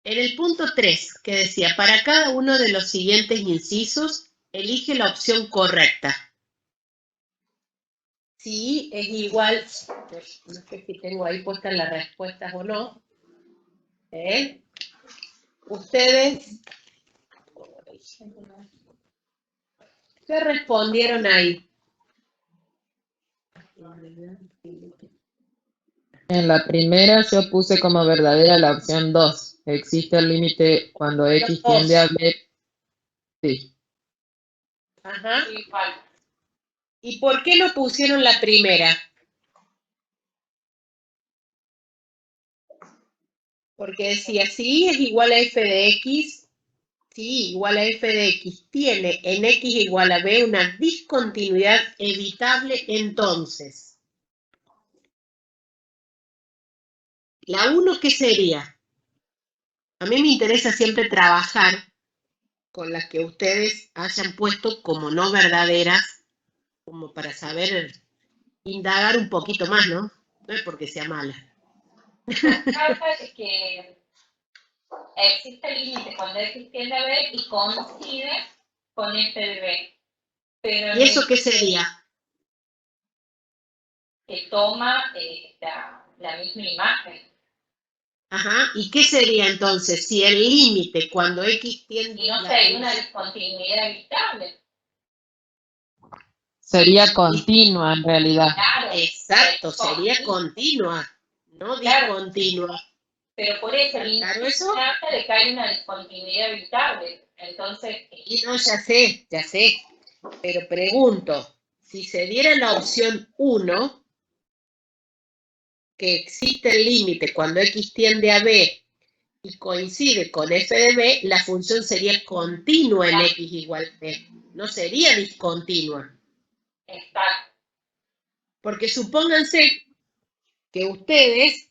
En el punto 3, que decía, para cada uno de los siguientes incisos, elige la opción correcta. Si es igual, no sé si tengo ahí puestas las respuestas o no. Ustedes, ¿qué respondieron ahí? En la primera yo puse como verdadera la opción 2. Existe el límite cuando X tiende a B. Sí. Ajá. Sí, falta. ¿Y por qué no pusieron la primera? Porque decía, si es igual a f de x, si igual a f de x tiene en x igual a b una discontinuidad evitable, entonces. La 1, ¿qué sería? A mí me interesa siempre trabajar con las que ustedes hayan puesto como no verdaderas, como para saber indagar un poquito más, ¿no? No es porque sea mala. Trata de que existe el límite cuando X tiende a B y coincide con f de B. Pero ¿Y eso qué sería? que toma la misma imagen. Ajá, ¿y qué sería entonces si el límite cuando X tiende Y no la sería una función- discontinuidad evitable. Sería continua en realidad. Claro. Exacto, sería continua, no Claro. discontinua. Pero por eso el ¿Claro límite eso? trata de que hay una discontinuidad evitable. Entonces, Y no, ya sé, pero pregunto, si se diera la opción 1, que existe el límite cuando X tiende a B y coincide con f de B, la función sería continua en X igual a B, no sería discontinua. está. Porque supónganse que ustedes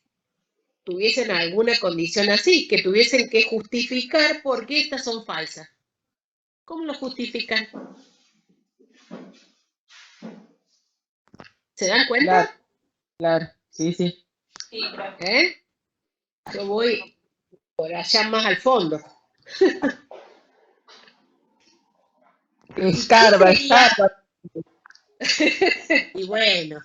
tuviesen alguna condición así, que tuviesen que justificar por qué estas son falsas. ¿Cómo lo justifican? ¿Se dan cuenta? Claro, claro, sí, sí. Sí, pero ¿Eh? Yo voy por allá más al fondo. Escarba, sería? escarba. Y bueno,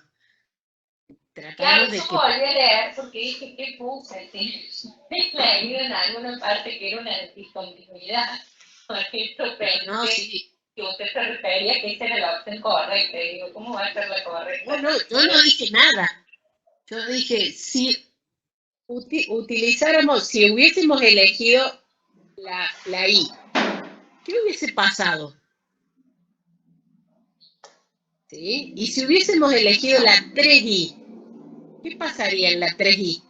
claro, tratamos de yo que... volví a leer porque dije, ¿qué puse? Sí. He leído en alguna parte que era una discontinuidad. Por esto pensé No, sí. que usted se refería que esa era la opción correcta. Y digo, ¿cómo va a ser la correcta? No, yo no dije nada. Yo dije, si utilizáramos, si hubiésemos elegido la I, ¿qué hubiese pasado? ¿Sí? Y si hubiésemos elegido la 3I, ¿qué pasaría en la 3I?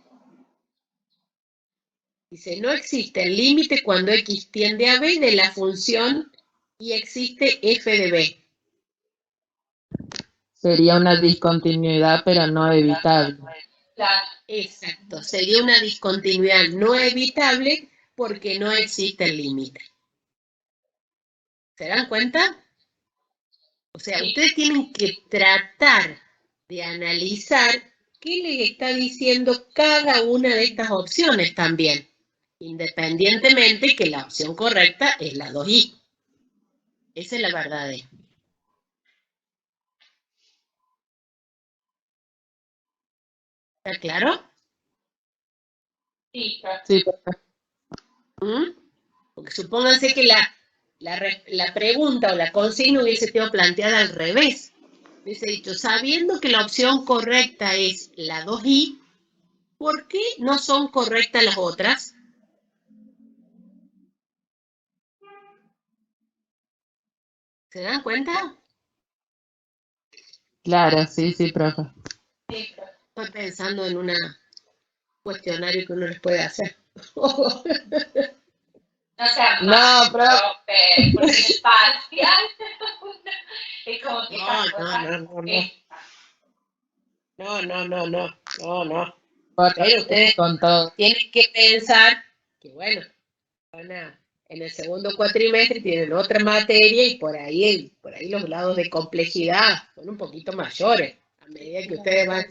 Dice, no existe el límite cuando X tiende a B de la función y existe f de B. Sería una discontinuidad, pero no evitable. Claro. Exacto, sería una discontinuidad no evitable porque no existe el límite. ¿Se dan cuenta? O sea, ustedes tienen que tratar de analizar qué les está diciendo cada una de estas opciones también, independientemente que la opción correcta es la 2i. Esa es la verdadera. ¿Está claro? Sí, claro. Sí, perfecto. ¿Mm? Porque supónganse que la pregunta o la consigna hubiese sido planteada al revés. Hubiese dicho, sabiendo que la opción correcta es la 2i, ¿por qué no son correctas las otras? ¿Se dan cuenta? Claro, sí, sí, profe. Sí, claro. Estoy pensando en un cuestionario que uno les puede hacer. No seas No, mal, profe. porque el parcial es como que No, esas no, cosas no, no, no. que No, no, no, no, no, no. Bueno, Pero ustedes con todo. tienen que pensar que, bueno, en el segundo cuatrimestre tienen otra materia y por ahí los grados de complejidad son un poquito mayores. A medida que ustedes van...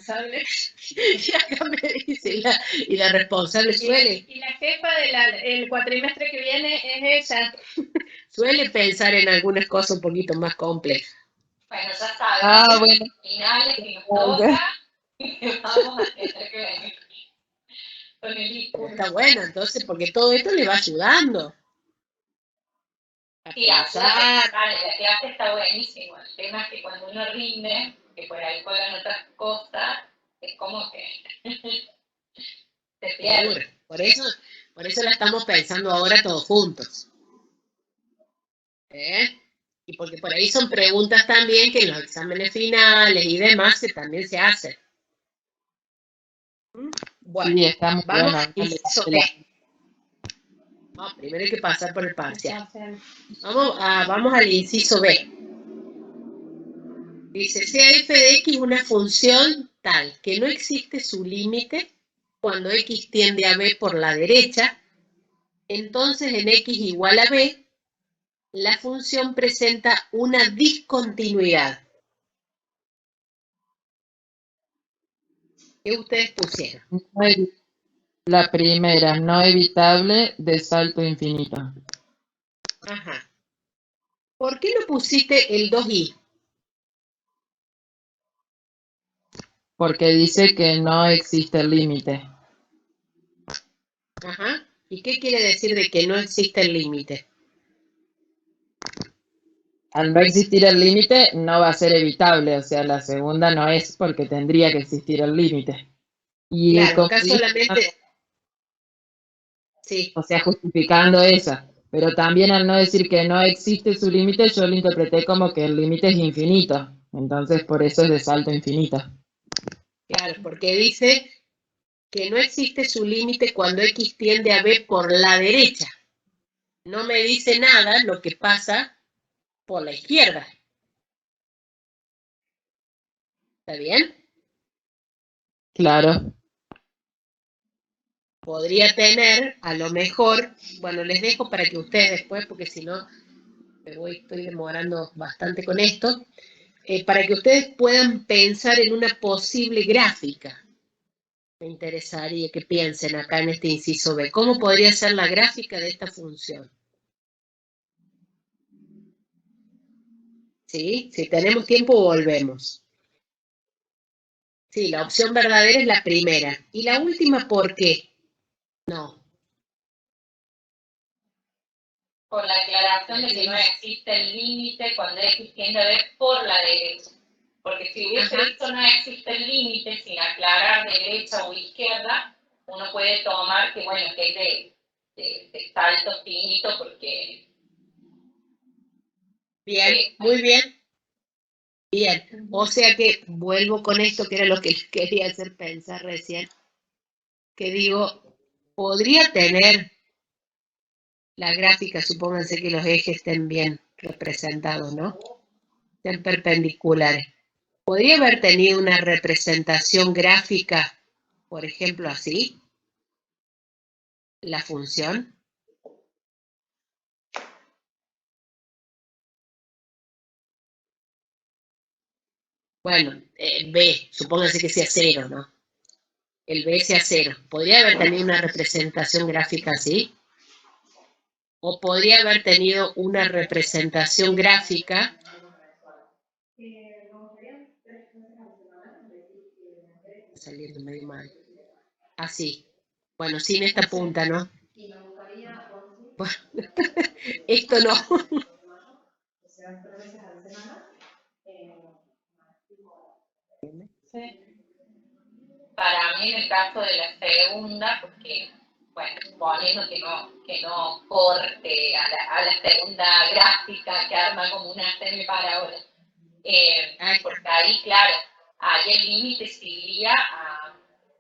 Y acá me dice, y la responsable suele Y la jefa del cuatrimestre que viene es ella. pensar en algunas cosas un poquito más complejas. bueno, ya Ah, sabemos bueno. finales que nos toca y vamos a tener que venir con el Pero IQ. está bueno, entonces, porque todo esto le va ayudando a Sí, a pensar. la clase está buenísimo. El tema es que cuando uno rinde, que por ahí juegan otras cosas, Es como que se pierde. Seguro. Por eso la estamos pensando ahora todos juntos. Y porque por ahí son preguntas también que en los exámenes finales y demás que también se hacen. Bueno, Sí, está muy vamos bueno. al inciso B. No, primero hay que pasar por el parcial. Vamos al inciso B. Dice, sea f de x una función tal que no existe su límite cuando x tiende a b por la derecha, entonces en x igual a b, la función presenta una discontinuidad. ¿Qué ustedes pusieron? La primera, no evitable, de salto infinito. Ajá. ¿Por qué no pusiste el 2i? Porque dice que no existe el límite. Ajá. ¿Y qué quiere decir de que no existe el límite? Al no existir el límite, no va a ser evitable. O sea, la segunda no es porque tendría que existir el límite. Y Claro, como acá dice, solamente... Sí, o sea, justificando esa. Pero también al no decir que no existe su límite, yo lo interpreté como que el límite es infinito. Entonces, por eso es de salto infinito. claro, porque dice que no existe su límite cuando x tiende a b por la derecha. No me dice nada lo que pasa por la izquierda. ¿Está bien? Claro. Podría tener, a lo mejor, bueno, les dejo para que ustedes después, porque si no, estoy demorando bastante con esto, para que ustedes puedan pensar en una posible gráfica. Me interesaría que piensen acá en este inciso B. ¿Cómo podría ser la gráfica de esta función? ¿Sí? Si tenemos tiempo, volvemos. Sí, la opción verdadera es la primera. ¿Y la última por qué? No. Por la aclaración de que no existe el límite cuando x tiende a b por la derecha. Porque si hubiese dicho no existe el límite sin aclarar derecha o izquierda, uno puede tomar que, bueno, que es de salto finito porque... Bien, muy bien. Bien, o sea que vuelvo con esto que era lo que quería hacer pensar recién, que digo, podría tener la gráfica, supónganse que los ejes estén bien representados, ¿no? Estén perpendiculares. ¿Podría haber tenido una representación gráfica, por ejemplo, así? La función. Bueno, B, supónganse que sea 0, ¿no? El B sea 0. ¿Podría haber tenido una representación gráfica así? ¿O podría haber tenido una representación gráfica? Saliendo medio mal. Así. Bueno, sin esta punta, ¿no? Bueno, esto no. Para mí, en el caso de la segunda, porque, bueno, suponiendo que no corte a la segunda gráfica que arma como una semiparábola, porque ahí, claro, ahí el límite se iría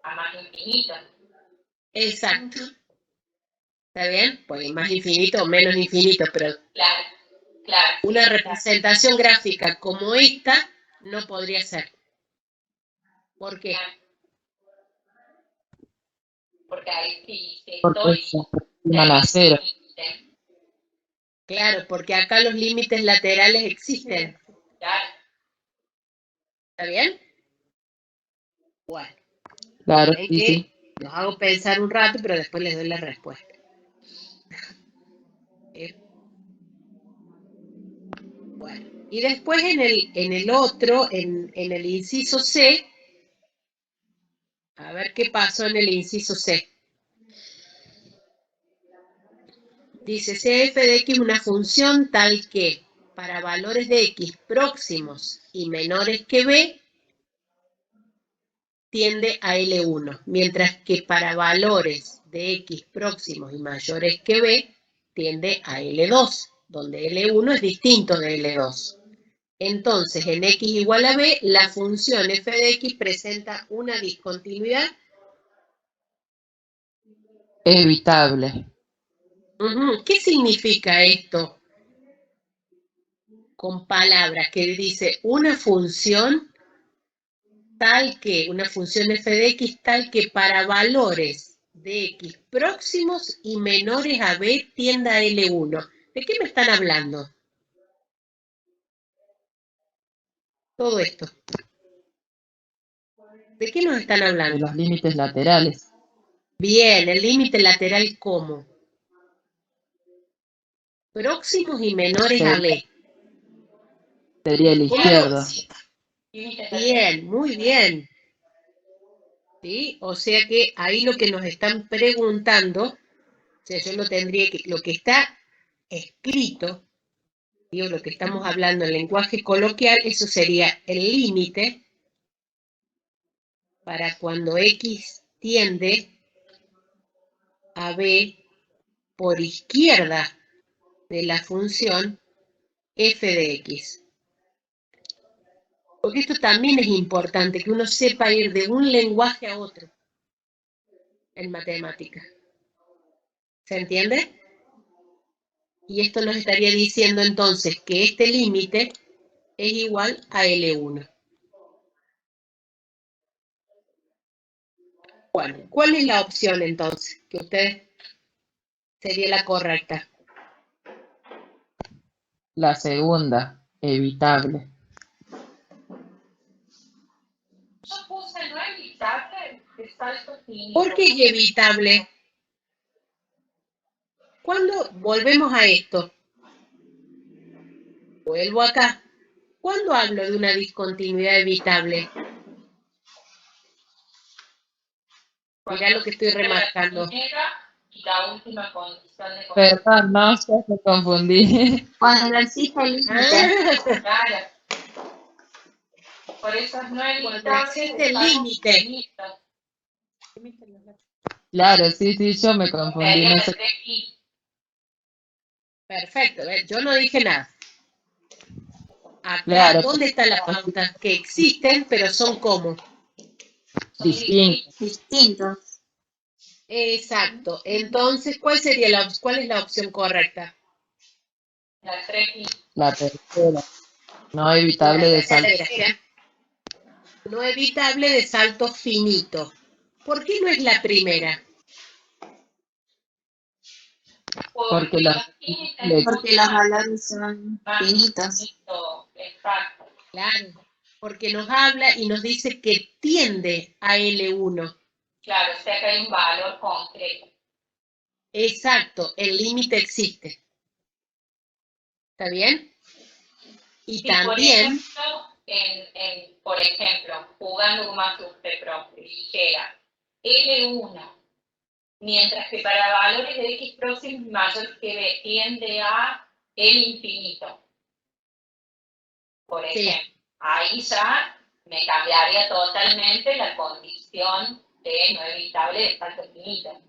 a más infinito. Exacto. ¿Está bien? Pues más infinito o menos infinito, pero claro, una representación gráfica como esta no podría ser. ¿Por qué? Porque ahí sí Porque estoy... se aproximan a 0. Claro, porque acá los límites laterales existen. Claro. ¿Está bien? Bueno. Claro, Ven sí, que sí. los hago pensar un rato, pero después les doy la respuesta. Bueno, y después en el otro, en el inciso C, a ver qué pasó en el inciso C. Dice, CF de X una función tal que para valores de X próximos y menores que B, tiende a L1, mientras que para valores de X próximos y mayores que B, tiende a L2, donde L1 es distinto de L2. Entonces, en X igual a B, la función f de X presenta una discontinuidad Evitable. ¿Qué significa esto? Con palabras que dice una función tal que, una función f de X tal que para valores de X próximos y menores a B tienda a L1. ¿De qué me están hablando? Todo esto. ¿De qué nos están De hablando? los límites laterales. Bien, el límite lateral ¿cómo? Próximos y menores a B. Sería el izquierdo. Bien, muy bien. ¿Sí? O sea que ahí lo que nos están preguntando, o sea, yo lo tendría que, lo que está escrito, digo, lo que estamos hablando en lenguaje coloquial, eso sería el límite para cuando X tiende a B por izquierda de la función f de X. Porque esto también es importante, que uno sepa ir de un lenguaje a otro en matemática. ¿Se entiende? Y esto nos estaría diciendo entonces que este límite es igual a L1. Bueno, ¿cuál es la opción entonces? Que usted sería la correcta. La segunda, evitable. Yo puse no evitable de salto finito. ¿Por qué es evitable? ¿Cuándo volvemos a esto? Vuelvo acá. ¿Cuándo hablo de una discontinuidad evitable? Mirá lo que estoy remarcando. La primera y la última condición de Perdón, no, ya me confundí. Cuando lo exige el límite. Claro. Por eso es no Cuando evitable existe de el salto límite. finito. Claro, sí, yo me confundí. Sería No la sé. 3i. Perfecto, yo no dije nada. Acá, Claro, ¿dónde está la pauta? Que existen, pero son como. distinto. Distintos. Exacto. Entonces, ¿cuál es la opción correcta? La 3i. La tercera, no evitable de salto. Tercera. No evitable de salto finito. ¿Por qué no es la primera? Porque los Porque los valores son finitos. Exacto. Claro, porque nos habla y nos dice que tiende a L1. Claro, o sea que hay un valor concreto. Exacto, el límite existe. ¿Está bien? Y Sí, también, por ejemplo, jugando con más usted, profe, dijera L1, mientras que para valores de X próximos mayor que B tiende a el infinito. Por ejemplo, ahí ya me cambiaría totalmente la condición de no evitable de salto finito.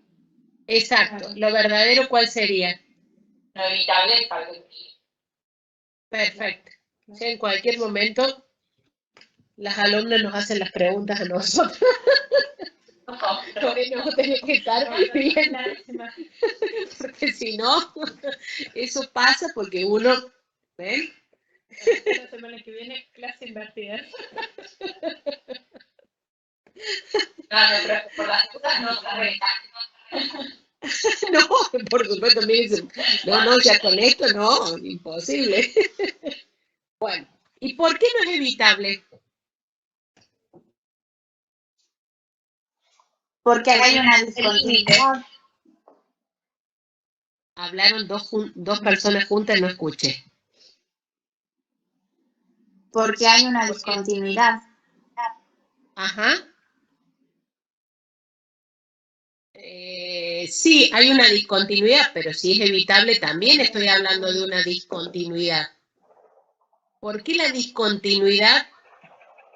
exacto, lo verdadero, ¿cuál sería? No evitable de salto infinito. Perfecto. O sea, en cualquier momento, las alumnas nos hacen las preguntas a nosotros. Por eso vamos a tener que estar bien. Porque si no, eso pasa porque uno, ¿ven? La semana que viene, clase invertida. No, pero por las cosas no se No, por supuesto, me dicen, no, ya con esto no, imposible. Bueno, ¿y por qué no es evitable? Porque hay una discontinuidad. Hablaron dos personas juntas, no escuché. Porque hay una discontinuidad. Ajá. Sí, hay una discontinuidad, pero si es evitable también estoy hablando de una discontinuidad. ¿Por qué la discontinuidad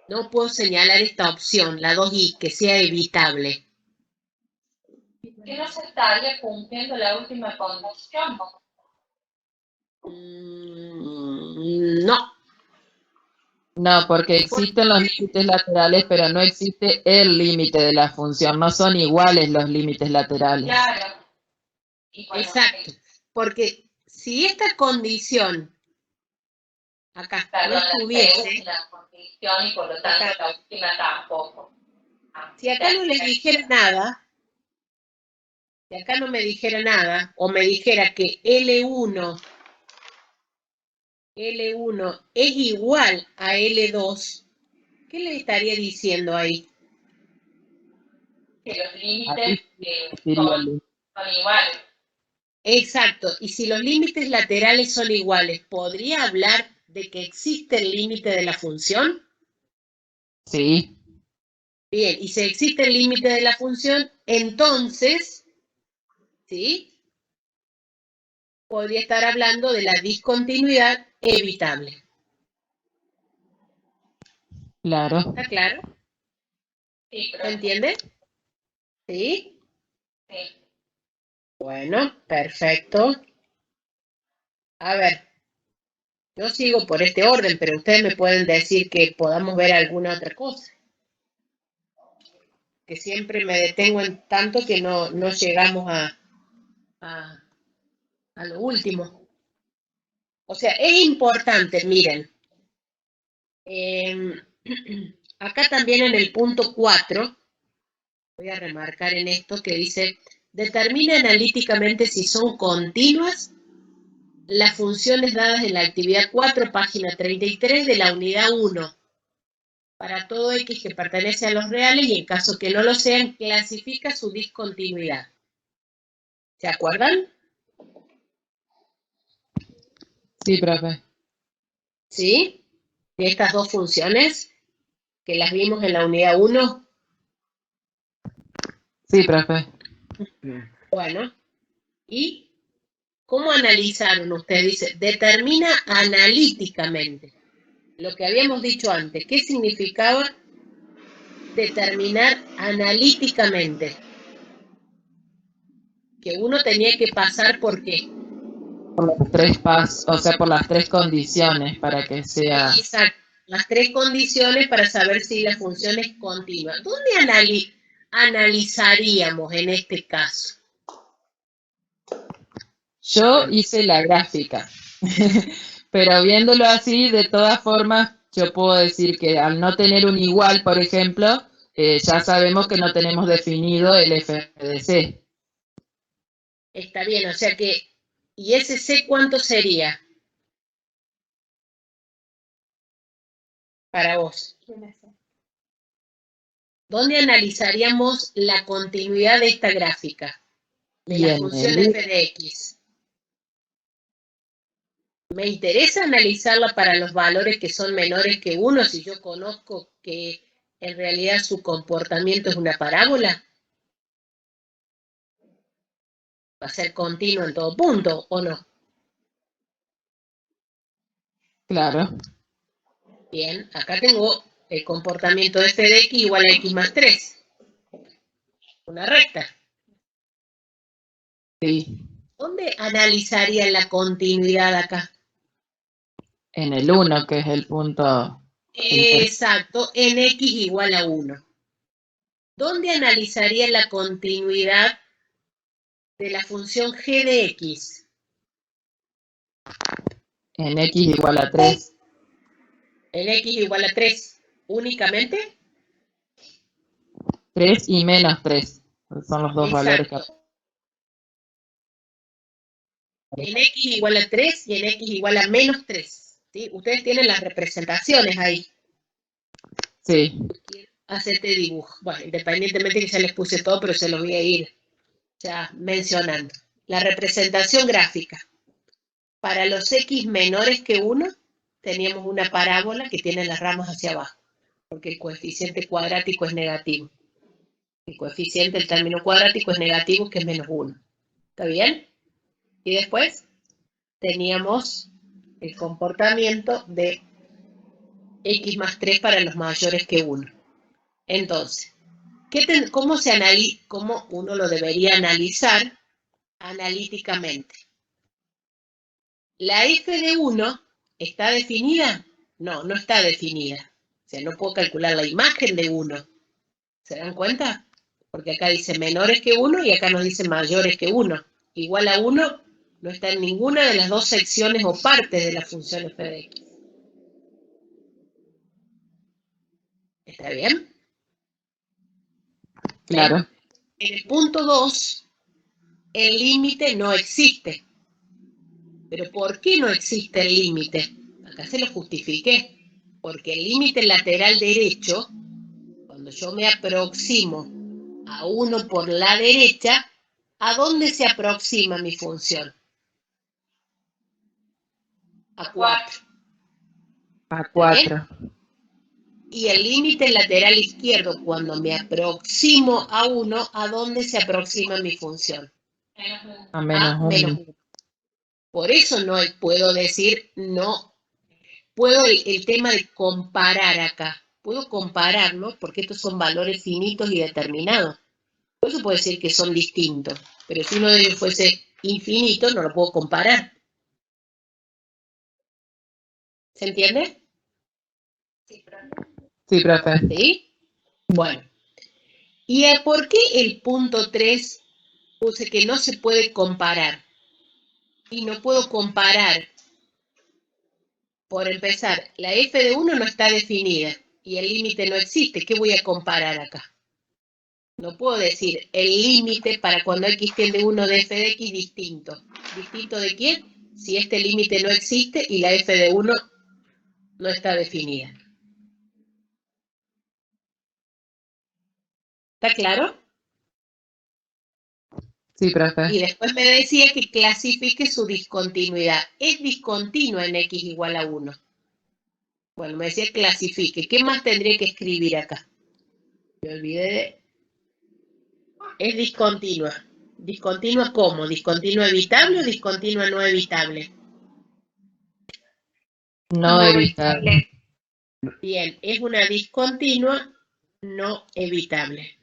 No puedo señalar esta opción, la 2i, que sea evitable. Que no se estaría cumpliendo la última condición. No. No, porque existen los límites laterales, pero no existe el límite de la función. No son iguales los límites laterales. Claro. Y bueno, Exacto. Porque si esta condición acá no estuviese, la condición y por lo tanto acá, la última tampoco. si acá no les dijera nada, si acá no me dijera nada, o me dijera que L1 es igual a L2, ¿qué le estaría diciendo ahí? Que los límites Diría son iguales. Exacto, y si los límites laterales son iguales, ¿podría hablar de que existe el límite de la función? Sí, Bien, y si existe el límite de la función, entonces, ¿sí? Podría estar hablando de la discontinuidad evitable. claro. ¿Está claro? Sí, ¿Se pero entiende? ¿Sí? sí. Bueno, perfecto. A ver, yo sigo por este orden, pero ustedes me pueden decir que podamos ver alguna otra cosa. Que siempre me detengo en tanto que no llegamos a lo último. O sea, es importante, miren. Acá también en el punto 4, voy a remarcar en esto que dice, determina analíticamente si son continuas las funciones dadas en la actividad 4, página 33 de la unidad 1. Para todo X que pertenece a los reales y en caso que no lo sean, clasifica su discontinuidad. ¿Se acuerdan? Sí, profe. ¿Sí? De estas dos funciones que las vimos en la unidad 1. Sí, profe. Bueno, ¿y cómo analizaron ustedes? Dice, determina analíticamente. Lo que habíamos dicho antes, ¿qué significaba determinar analíticamente? Que uno tenía que pasar por qué. Por los tres pasos, o sea, por las tres condiciones para que sea. Exacto, las tres condiciones para saber si la función es continua. ¿Dónde analizaríamos en este caso? Yo hice la gráfica, pero viéndolo así, de todas formas, yo puedo decir que al no tener un igual, por ejemplo, ya sabemos que no tenemos definido el FDC. Está bien, o sea que, ¿y ese C cuánto sería? Para vos. ¿Dónde analizaríamos la continuidad de esta gráfica? De Y la en función el f de x. Me interesa analizarla para los valores que son menores que 1 si yo conozco que en realidad su comportamiento es una parábola. Va a ser continuo en todo punto, ¿o no? claro, Bien, acá tengo el comportamiento de f de x igual a x más 3. Una recta. sí, ¿Dónde analizaría la continuidad acá? en el 1, que es el punto. Exacto, en x igual a 1. ¿Dónde analizaría la continuidad de la función g de x? En X igual a 3. En x igual a 3, únicamente. 3 y menos 3. Son los dos valores que. Exacto. En x igual a 3 y en x igual a menos 3. ¿Sí? Ustedes tienen las representaciones ahí. Sí, Hace este dibujo. Bueno, independientemente que ya les puse todo, pero se los voy a ir ya mencionando. La representación gráfica. Para los x menores que 1, teníamos una parábola que tiene las ramas hacia abajo, porque el coeficiente cuadrático es negativo. El coeficiente del término cuadrático es negativo, que es menos 1. ¿Está bien? Y después teníamos el comportamiento de x más 3 para los mayores que 1. Entonces, ¿cómo uno lo debería analizar analíticamente? ¿La f de 1 está definida? No, no está definida. O sea, no puedo calcular la imagen de 1. ¿Se dan cuenta? Porque acá dice menores que 1 y acá nos dice mayores que 1. Igual a 1 no está en ninguna de las dos secciones o partes de la función f de x. ¿Está bien? Claro. En el punto 2, el límite no existe. ¿Pero por qué no existe el límite? Acá se lo justifiqué. Porque el límite lateral derecho, cuando yo me aproximo a 1 por la derecha, ¿a dónde se aproxima mi función? A 4. A 4. Y el límite lateral izquierdo, cuando me aproximo a 1, ¿a dónde se aproxima mi función? A menos A menos 1. 1. Por eso no puedo decir, no, puedo el tema de comparar acá. Puedo comparar, ¿no? Porque estos son valores finitos y determinados. Por eso puedo decir que son distintos. Pero si uno de ellos fuese infinito, no lo puedo comparar. ¿Se entiende? Sí, profe. ¿Sí? Bueno. ¿Y por qué el punto 3 puse que no se puede comparar? Y no puedo comparar. Por empezar, la f de 1 no está definida y el límite no existe. ¿Qué voy a comparar acá? No puedo decir el límite para cuando x tiende 1 de f de x distinto. ¿Distinto de quién? Si este límite no existe y la f de 1 no está definida. ¿Está claro? Sí, profe. Y después me decía que clasifique su discontinuidad. Es discontinua en x igual a 1. Bueno, me decía clasifique. ¿Qué más tendría que escribir acá? Me olvidé de... Es discontinua. ¿Discontinua cómo? ¿Discontinua evitable o discontinua no evitable? No evitable. Bien, es una discontinua no evitable.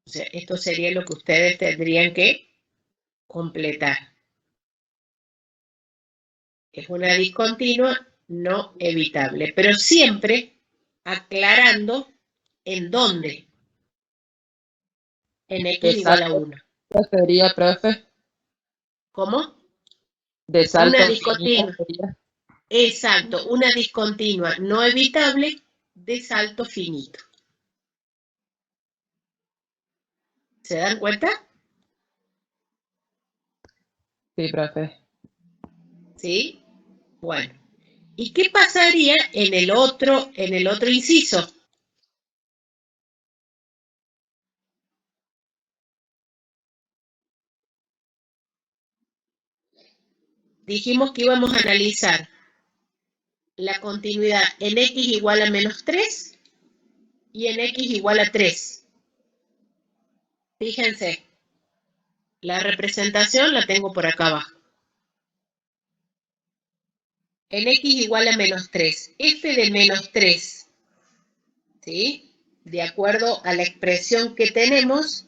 O sea, esto sería lo que ustedes tendrían que completar. Es una discontinua no evitable, pero siempre aclarando en dónde. En x ¿De igual a salto 1. sería, profe? ¿Cómo? De salto Una finito discontinua. sería. Exacto, una discontinua no evitable de salto finito. ¿Se dan cuenta? Sí, profe. ¿Sí? Bueno. ¿Y qué pasaría en el otro inciso? Dijimos que íbamos a analizar la continuidad en x igual a menos 3 y en x igual a 3. Fíjense, la representación la tengo por acá abajo. En x igual a menos 3, f de menos 3, ¿sí? De acuerdo a la expresión que tenemos,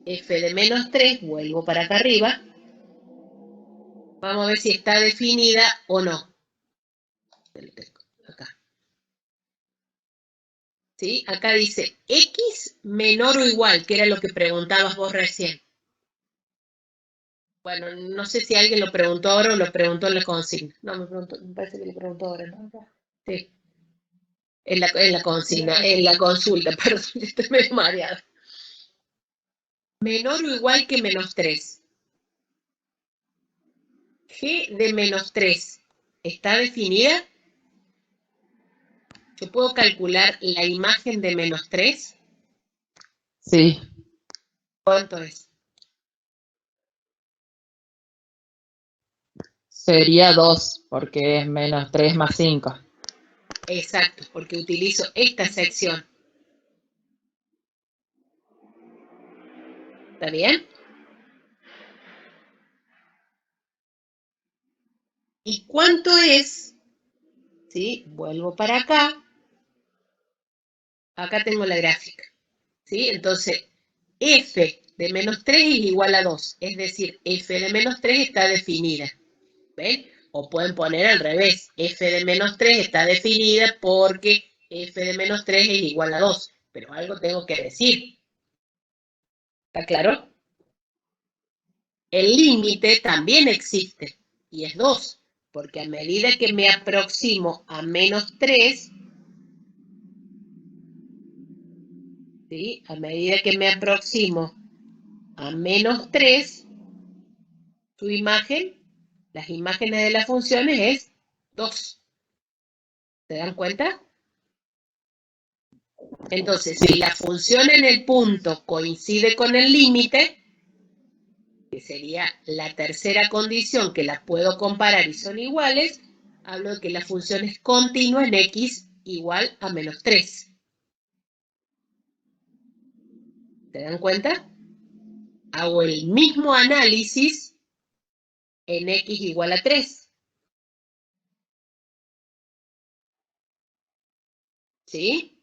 f de menos 3, vuelvo para acá arriba, vamos a ver si está definida o no. Acá. ¿Sí? Acá dice x menor o igual, que era lo que preguntabas vos recién. Bueno, no sé si alguien lo preguntó ahora o lo preguntó en la consigna. No, me parece que lo preguntó ahora, ¿no? Sí. En la consigna, en la consulta, perdón, estoy medio mareada. Menor o igual que menos 3. G de menos 3. ¿Está definida? ¿Yo puedo calcular la imagen de menos 3? Sí. ¿Cuánto es? Sería 2, porque es menos 3 más 5. Exacto, porque utilizo esta sección. ¿Está bien? ¿Y cuánto es ¿sí? Vuelvo para acá. Acá tengo la gráfica, ¿sí? Entonces, f de menos 3 es igual a 2, es decir, f de menos 3 está definida, ¿ven? O pueden poner al revés, f de menos 3 está definida porque f de menos 3 es igual a 2, pero algo tengo que decir. ¿Está claro? El límite también existe, y es 2, porque a medida que me aproximo a menos 3, ¿sí? A medida que me aproximo a menos 3, su imagen, las imágenes de las funciones es 2. ¿Se dan cuenta? Entonces, si la función en el punto coincide con el límite, que sería la tercera condición que las puedo comparar y son iguales, hablo de que la función es continua en x igual a menos 3. ¿Se dan cuenta? Hago el mismo análisis en x igual a 3. ¿Sí?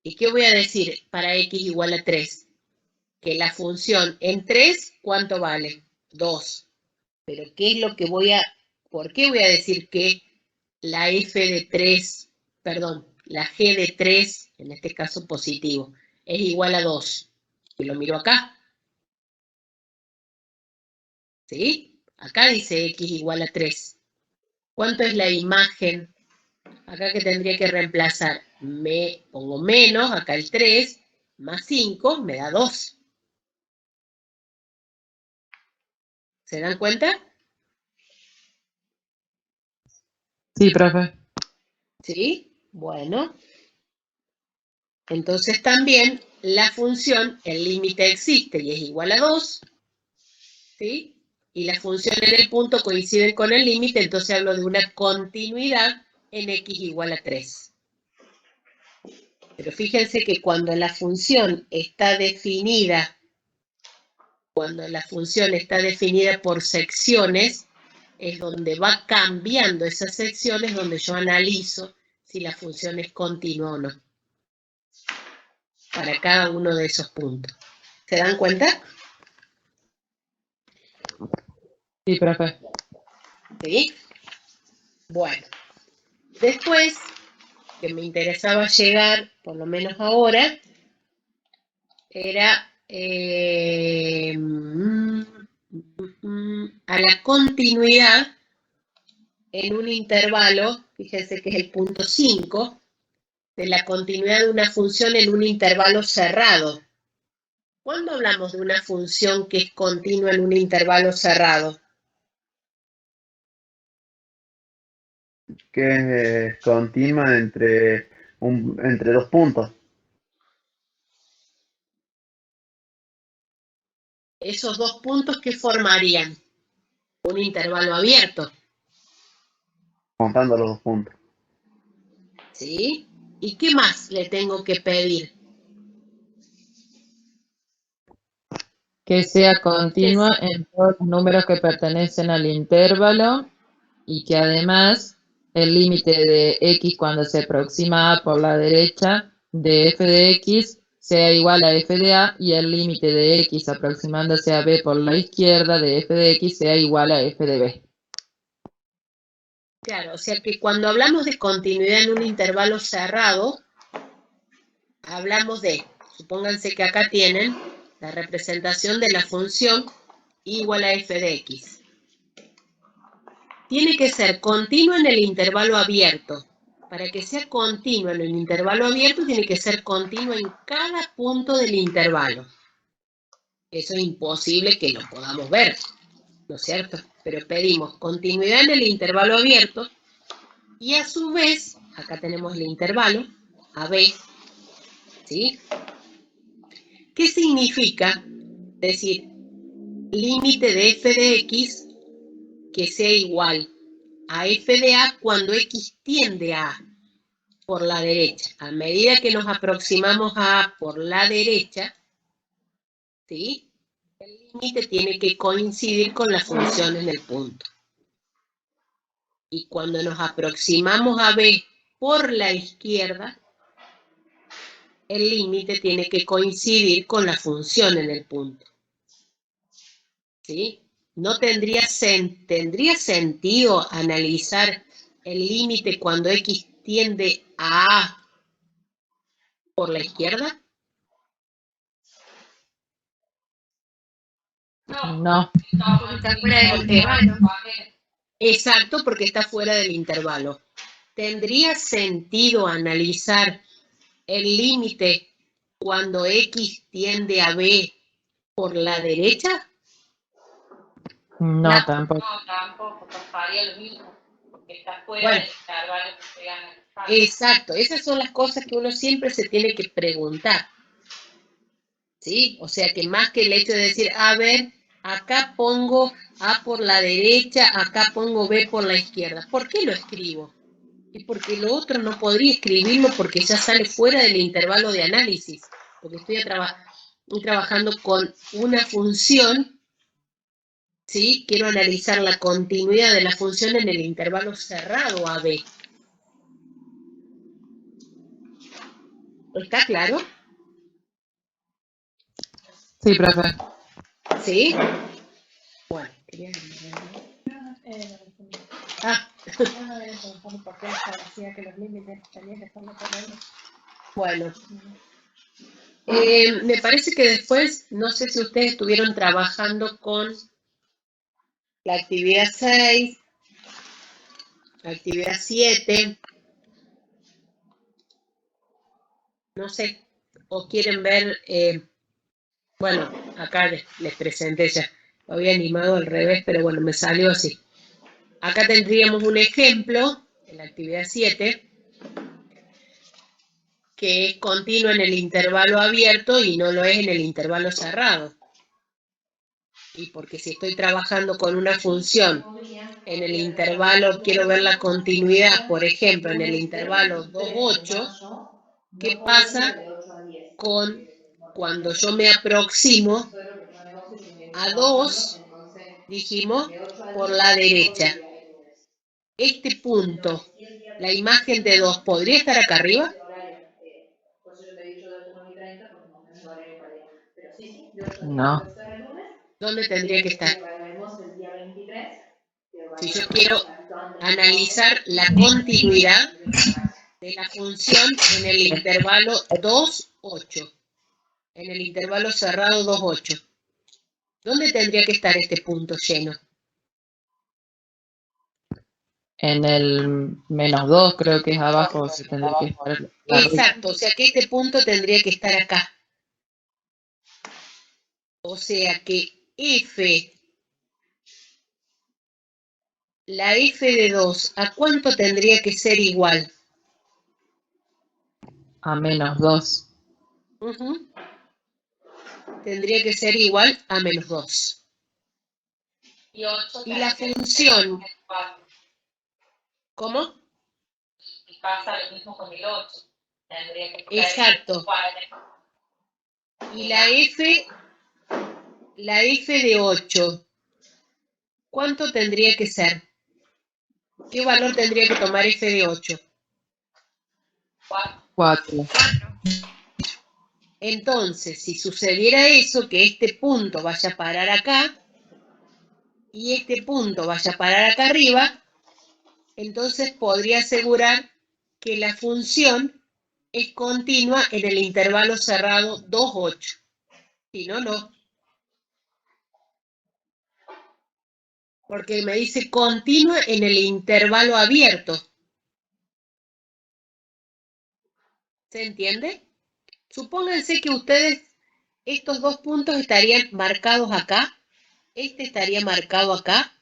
¿Y qué voy a decir para x igual a 3? Que la función en 3, ¿cuánto vale? 2. Pero ¿qué es lo que por qué voy a decir que la f de 3, perdón, la g de 3, en este caso positivo, es igual a 2? Y lo miro acá. ¿Sí? Acá dice x igual a 3. ¿Cuánto es la imagen? Acá que tendría que reemplazar, me pongo menos, acá el 3, más 5, me da 2. ¿Se dan cuenta? Sí, profe. ¿Sí? Bueno. Entonces también la función, el límite existe y es igual a 2, ¿sí? Y la función en el punto coinciden con el límite, entonces hablo de una continuidad en x igual a 3. Pero fíjense que cuando la función está definida, por secciones, es donde va cambiando esas secciones, donde yo analizo si la función es continua o no, para cada uno de esos puntos. ¿Se dan cuenta? Sí, profe. ¿Sí? Bueno, después, que me interesaba llegar, por lo menos ahora, era a la continuidad en un intervalo, fíjense que es el punto 5, de la continuidad de una función en un intervalo cerrado. ¿Cuándo hablamos de una función que es continua en un intervalo cerrado? Que es continua entre dos puntos. Esos dos puntos, ¿qué formarían? Un intervalo abierto. Contando los dos puntos. ¿Sí? ¿Y qué más le tengo que pedir? Que sea continua en todos los números que pertenecen al intervalo y que además el límite de x cuando se aproxima a por la derecha de f de x sea igual a f de a y el límite de x aproximándose a b por la izquierda de f de x sea igual a f de b. Claro, o sea que cuando hablamos de continuidad en un intervalo cerrado, hablamos de, supónganse que acá tienen la representación de la función igual a f de x. Tiene que ser continua en el intervalo abierto. Para que sea continua en el intervalo abierto, tiene que ser continua en cada punto del intervalo. Eso es imposible que lo podamos ver, ¿no es cierto? Pero pedimos continuidad en el intervalo abierto y a su vez, acá tenemos el intervalo, AB, ¿sí? ¿Qué significa decir límite de f de x que sea igual a f de a cuando x tiende a A por la derecha? A medida que nos aproximamos a A por la derecha, ¿sí? El límite tiene que coincidir con la función en el punto. Y cuando nos aproximamos a B por la izquierda, el límite tiene que coincidir con la función en el punto. ¿Sí? ¿No tendría sentido analizar el límite cuando X tiende a A por la izquierda? No. Porque está fuera del intervalo. Exacto, porque está fuera del intervalo. ¿Tendría sentido analizar el límite cuando X tiende a B por la derecha? No, tampoco. No, tampoco, pasaría lo mismo, porque está fuera Bueno. del intervalo que se gana. Exacto, esas son las cosas que uno siempre se tiene que preguntar. ¿Sí? O sea que más que el hecho de decir, a ver, acá pongo A por la derecha, acá pongo B por la izquierda. ¿Por qué lo escribo? Y porque lo otro no podría escribirlo porque ya sale fuera del intervalo de análisis. Porque estoy trabajando con una función, ¿sí? Quiero analizar la continuidad de la función en el intervalo cerrado AB. ¿Está claro? Sí, profe. ¿Sí? Bueno, quería... Ah. Bueno. Me parece que después, no sé si ustedes estuvieron trabajando con la actividad 6, la actividad 7, no sé, o quieren ver, bueno, acá les presenté ya, lo había animado al revés, pero bueno, me salió así. Acá tendríamos un ejemplo, en la actividad 7, que es continuo en el intervalo abierto y no lo es en el intervalo cerrado. Y porque si estoy trabajando con una función en el intervalo, quiero ver la continuidad, por ejemplo, en el intervalo 2,8, ¿qué pasa con cuando yo me aproximo a 2, dijimos, por la derecha? Este punto, la imagen de 2, ¿podría estar acá arriba? No. ¿Dónde tendría que estar? Si yo quiero analizar la continuidad de la función en el intervalo 2,8, en el intervalo cerrado 2,8. ¿Dónde tendría que estar este punto lleno? En el -2 creo que es abajo, se tendría que estar la rueda. Exacto, o sea que este punto tendría que estar acá. O sea que F, la F de 2, ¿a cuánto tendría que ser igual? A -2. Tendría que ser igual a -2. Y la función, ¿cómo? Y pasa lo mismo con el 8. Tendría que estar Exacto. igual. Y la F de 8, ¿cuánto tendría que ser? ¿Qué valor tendría que tomar F de 8? 4. Entonces, si sucediera eso, que este punto vaya a parar acá y este punto vaya a parar acá arriba, entonces podría asegurar que la función es continua en el intervalo cerrado 2,8. Si no, no. Porque me dice continua en el intervalo abierto. ¿Se entiende? Supónganse que ustedes, estos dos puntos estarían marcados acá, este estaría marcado acá,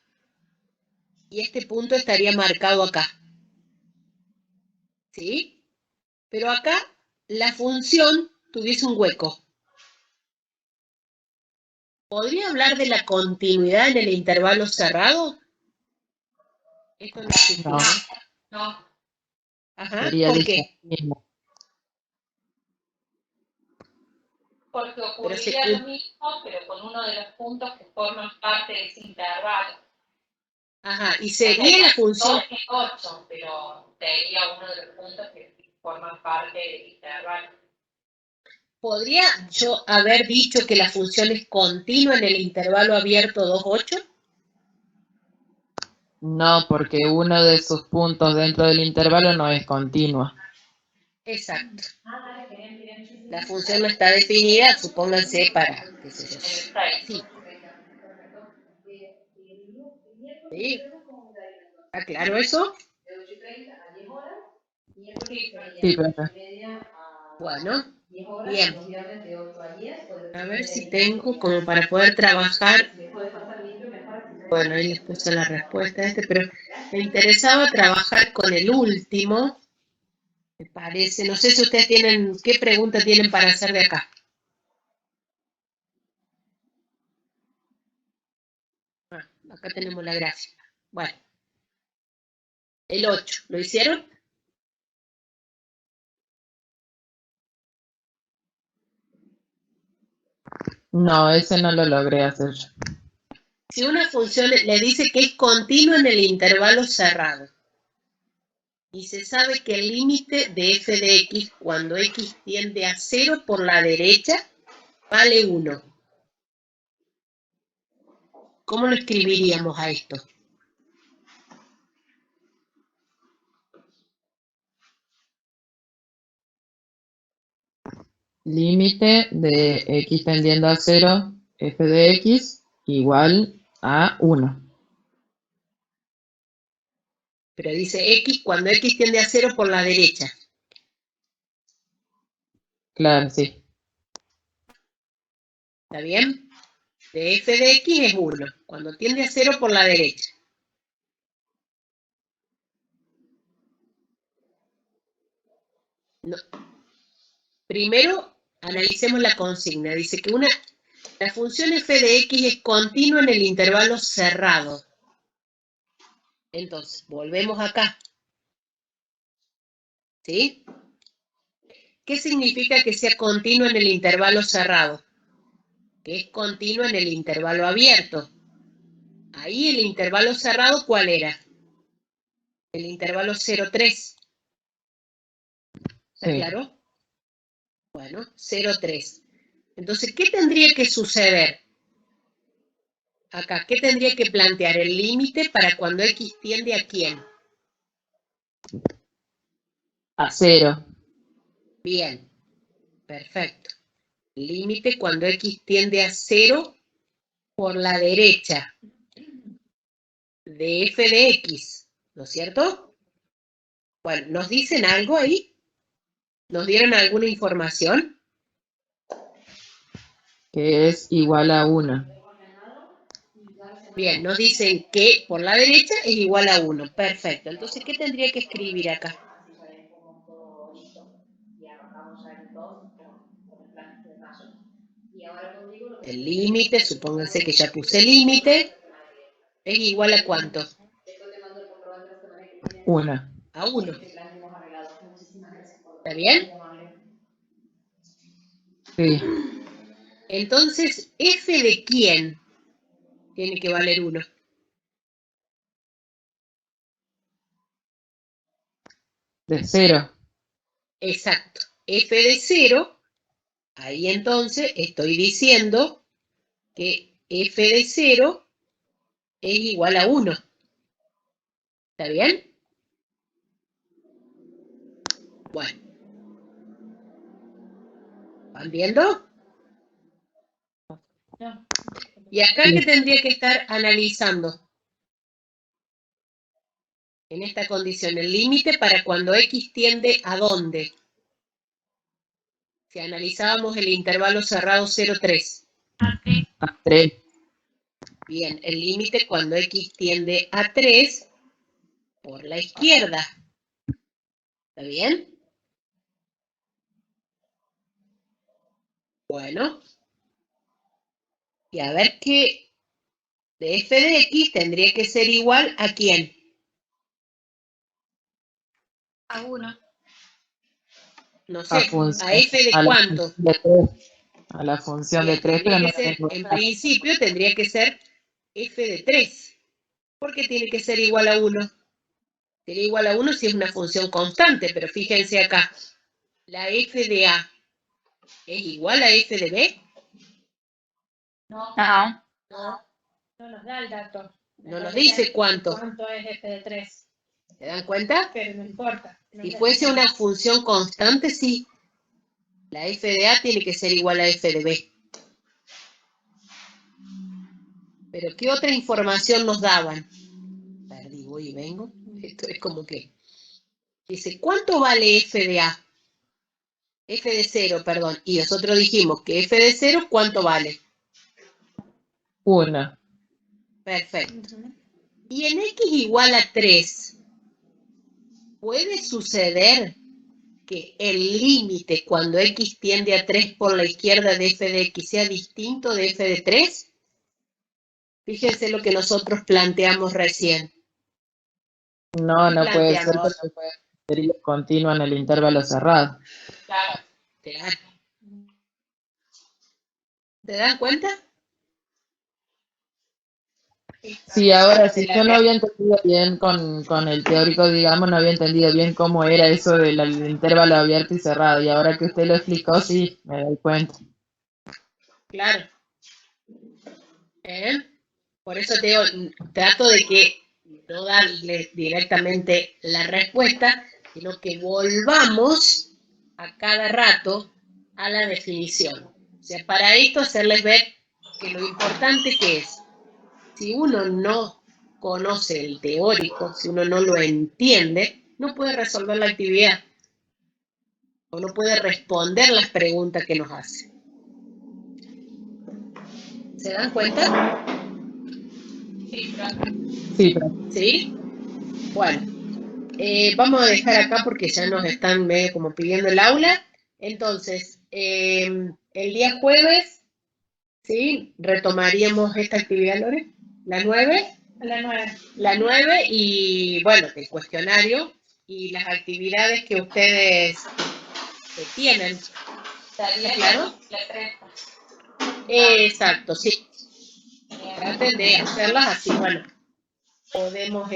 y este punto estaría marcado acá. ¿Sí? Pero acá la función tuviese un hueco. ¿Podría hablar de la continuidad en el intervalo cerrado? Esto no existe. No. Ajá, Sería ¿por el qué? mismo. Porque ocurriría lo mismo, pero con uno de los puntos que forman parte de ese intervalo. Ajá, y sería la función, 2 y 8, pero sería uno de los puntos que forman parte del intervalo. ¿podría yo haber dicho que la función es continua en el intervalo abierto 2, 8? No, porque uno de sus puntos dentro del intervalo no es continua. Exacto. La función no está definida, supónganse para, qué sé yo, El 6. 5. ¿Sí? ¿Está claro eso? Sí, profe. Bueno, bien. A ver si tengo como para poder trabajar. Bueno, ahí les puse la respuesta a este, pero me interesaba trabajar con el último. Me parece, no sé si ustedes tienen, ¿qué pregunta tienen para hacer de acá? Ah, acá tenemos la gráfica. Bueno, el 8, ¿lo hicieron? No, ese no lo logré hacer yo. Si una función le dice que es continua en el intervalo cerrado y se sabe que el límite de f de x cuando x tiende a 0 por la derecha vale 1. ¿Cómo lo escribiríamos a esto? Límite de x tendiendo a 0, f de x igual a 1. Pero dice x cuando x tiende a 0 por la derecha. Claro, sí. ¿Está bien? De f de x es 1, cuando tiende a 0 por la derecha. No. Primero, analicemos la consigna. Dice que la función f de x es continua en el intervalo cerrado. Entonces, volvemos acá. ¿Sí? ¿Qué significa que sea continua en el intervalo cerrado? Que es continua en el intervalo abierto. Ahí el intervalo cerrado, ¿cuál era? El intervalo 0,3. ¿Está Sí. claro? Bueno, 0,3. Entonces, ¿qué tendría que suceder? Acá, ¿qué tendría que plantear? El límite para cuando x tiende a quién. A 0. Bien, perfecto. Límite cuando x tiende a 0 por la derecha de f de x, ¿no es cierto? Bueno, ¿nos dicen algo ahí? ¿Nos dieron alguna información? Que es igual a 1. Bien, nos dicen que por la derecha es igual a 1. Perfecto. Entonces, ¿qué tendría que escribir acá? El límite, supónganse que ya puse límite, es igual a ¿cuánto? 1. A 1. ¿Está bien? Sí. Entonces, ¿f de quién tiene que valer 1? De 0. Exacto. F de 0, ahí entonces estoy diciendo que f de 0 es igual a 1. ¿Está bien? Bueno. ¿Van viendo? ¿Y acá qué tendría que estar analizando? En esta condición, el límite para cuando x tiende a ¿dónde? Si analizábamos el intervalo cerrado 0,3. A 3. Bien, el límite cuando x tiende a 3 por la izquierda. ¿Está bien? Bueno. Y a ver qué de f de x tendría que ser igual a ¿quién? A 1. No A sé, función. ¿a f de A la cuánto? función de 3. A la función de Bien, 3, pero tendría no que la ser, tengo en acá. principio tendría que ser f de 3. ¿Por qué tiene que ser igual a 1? Sería igual a 1 si es una función constante, pero fíjense acá, la f de A es igual a f de B. No, No. No nos da el dato. No nos dice cuánto. ¿Cuánto es f de 3? ¿Se dan cuenta? Pero no importa. Si fuese una función constante, sí. La f de A tiene que ser igual a f de B. Pero ¿qué otra información nos daban? Perdí, voy y vengo. Esto es como que... Dice, ¿cuánto vale f de A? F de 0, perdón. Y nosotros dijimos que f de 0, ¿cuánto vale? 1. Perfecto. Y en x igual a 3, ¿puede suceder que el límite cuando x tiende a 3 por la izquierda de f de x sea distinto de f de 3? Fíjense lo que nosotros planteamos recién. No, no puede ser Planteamos. porque sería continua en el intervalo cerrado. claro. Claro. ¿Te dan cuenta? Sí, ahora si yo no había entendido bien con el teórico, digamos, no había entendido bien cómo era eso del intervalo abierto y cerrado, y ahora que usted lo explicó, sí, me doy cuenta. Claro. Por eso te digo, trato de que no darle directamente la respuesta, sino que volvamos a cada rato a la definición. O sea, para esto hacerles ver que lo importante que es, si uno no conoce el teórico, si uno no lo entiende, no puede resolver la actividad o no puede responder las preguntas que nos hace. ¿Se dan cuenta? Sí, profe. Sí, pero ¿Sí? Bueno, vamos a dejar acá porque ya nos están medio como pidiendo el aula. Entonces, el día jueves, ¿sí? Retomaríamos esta actividad, Lore. La 9. A la 9. La 9 y, bueno, el cuestionario y las actividades que ustedes tienen. Estaría ¿Claro? la 3. Exacto, sí. Traten de hacerlas así, bueno, podemos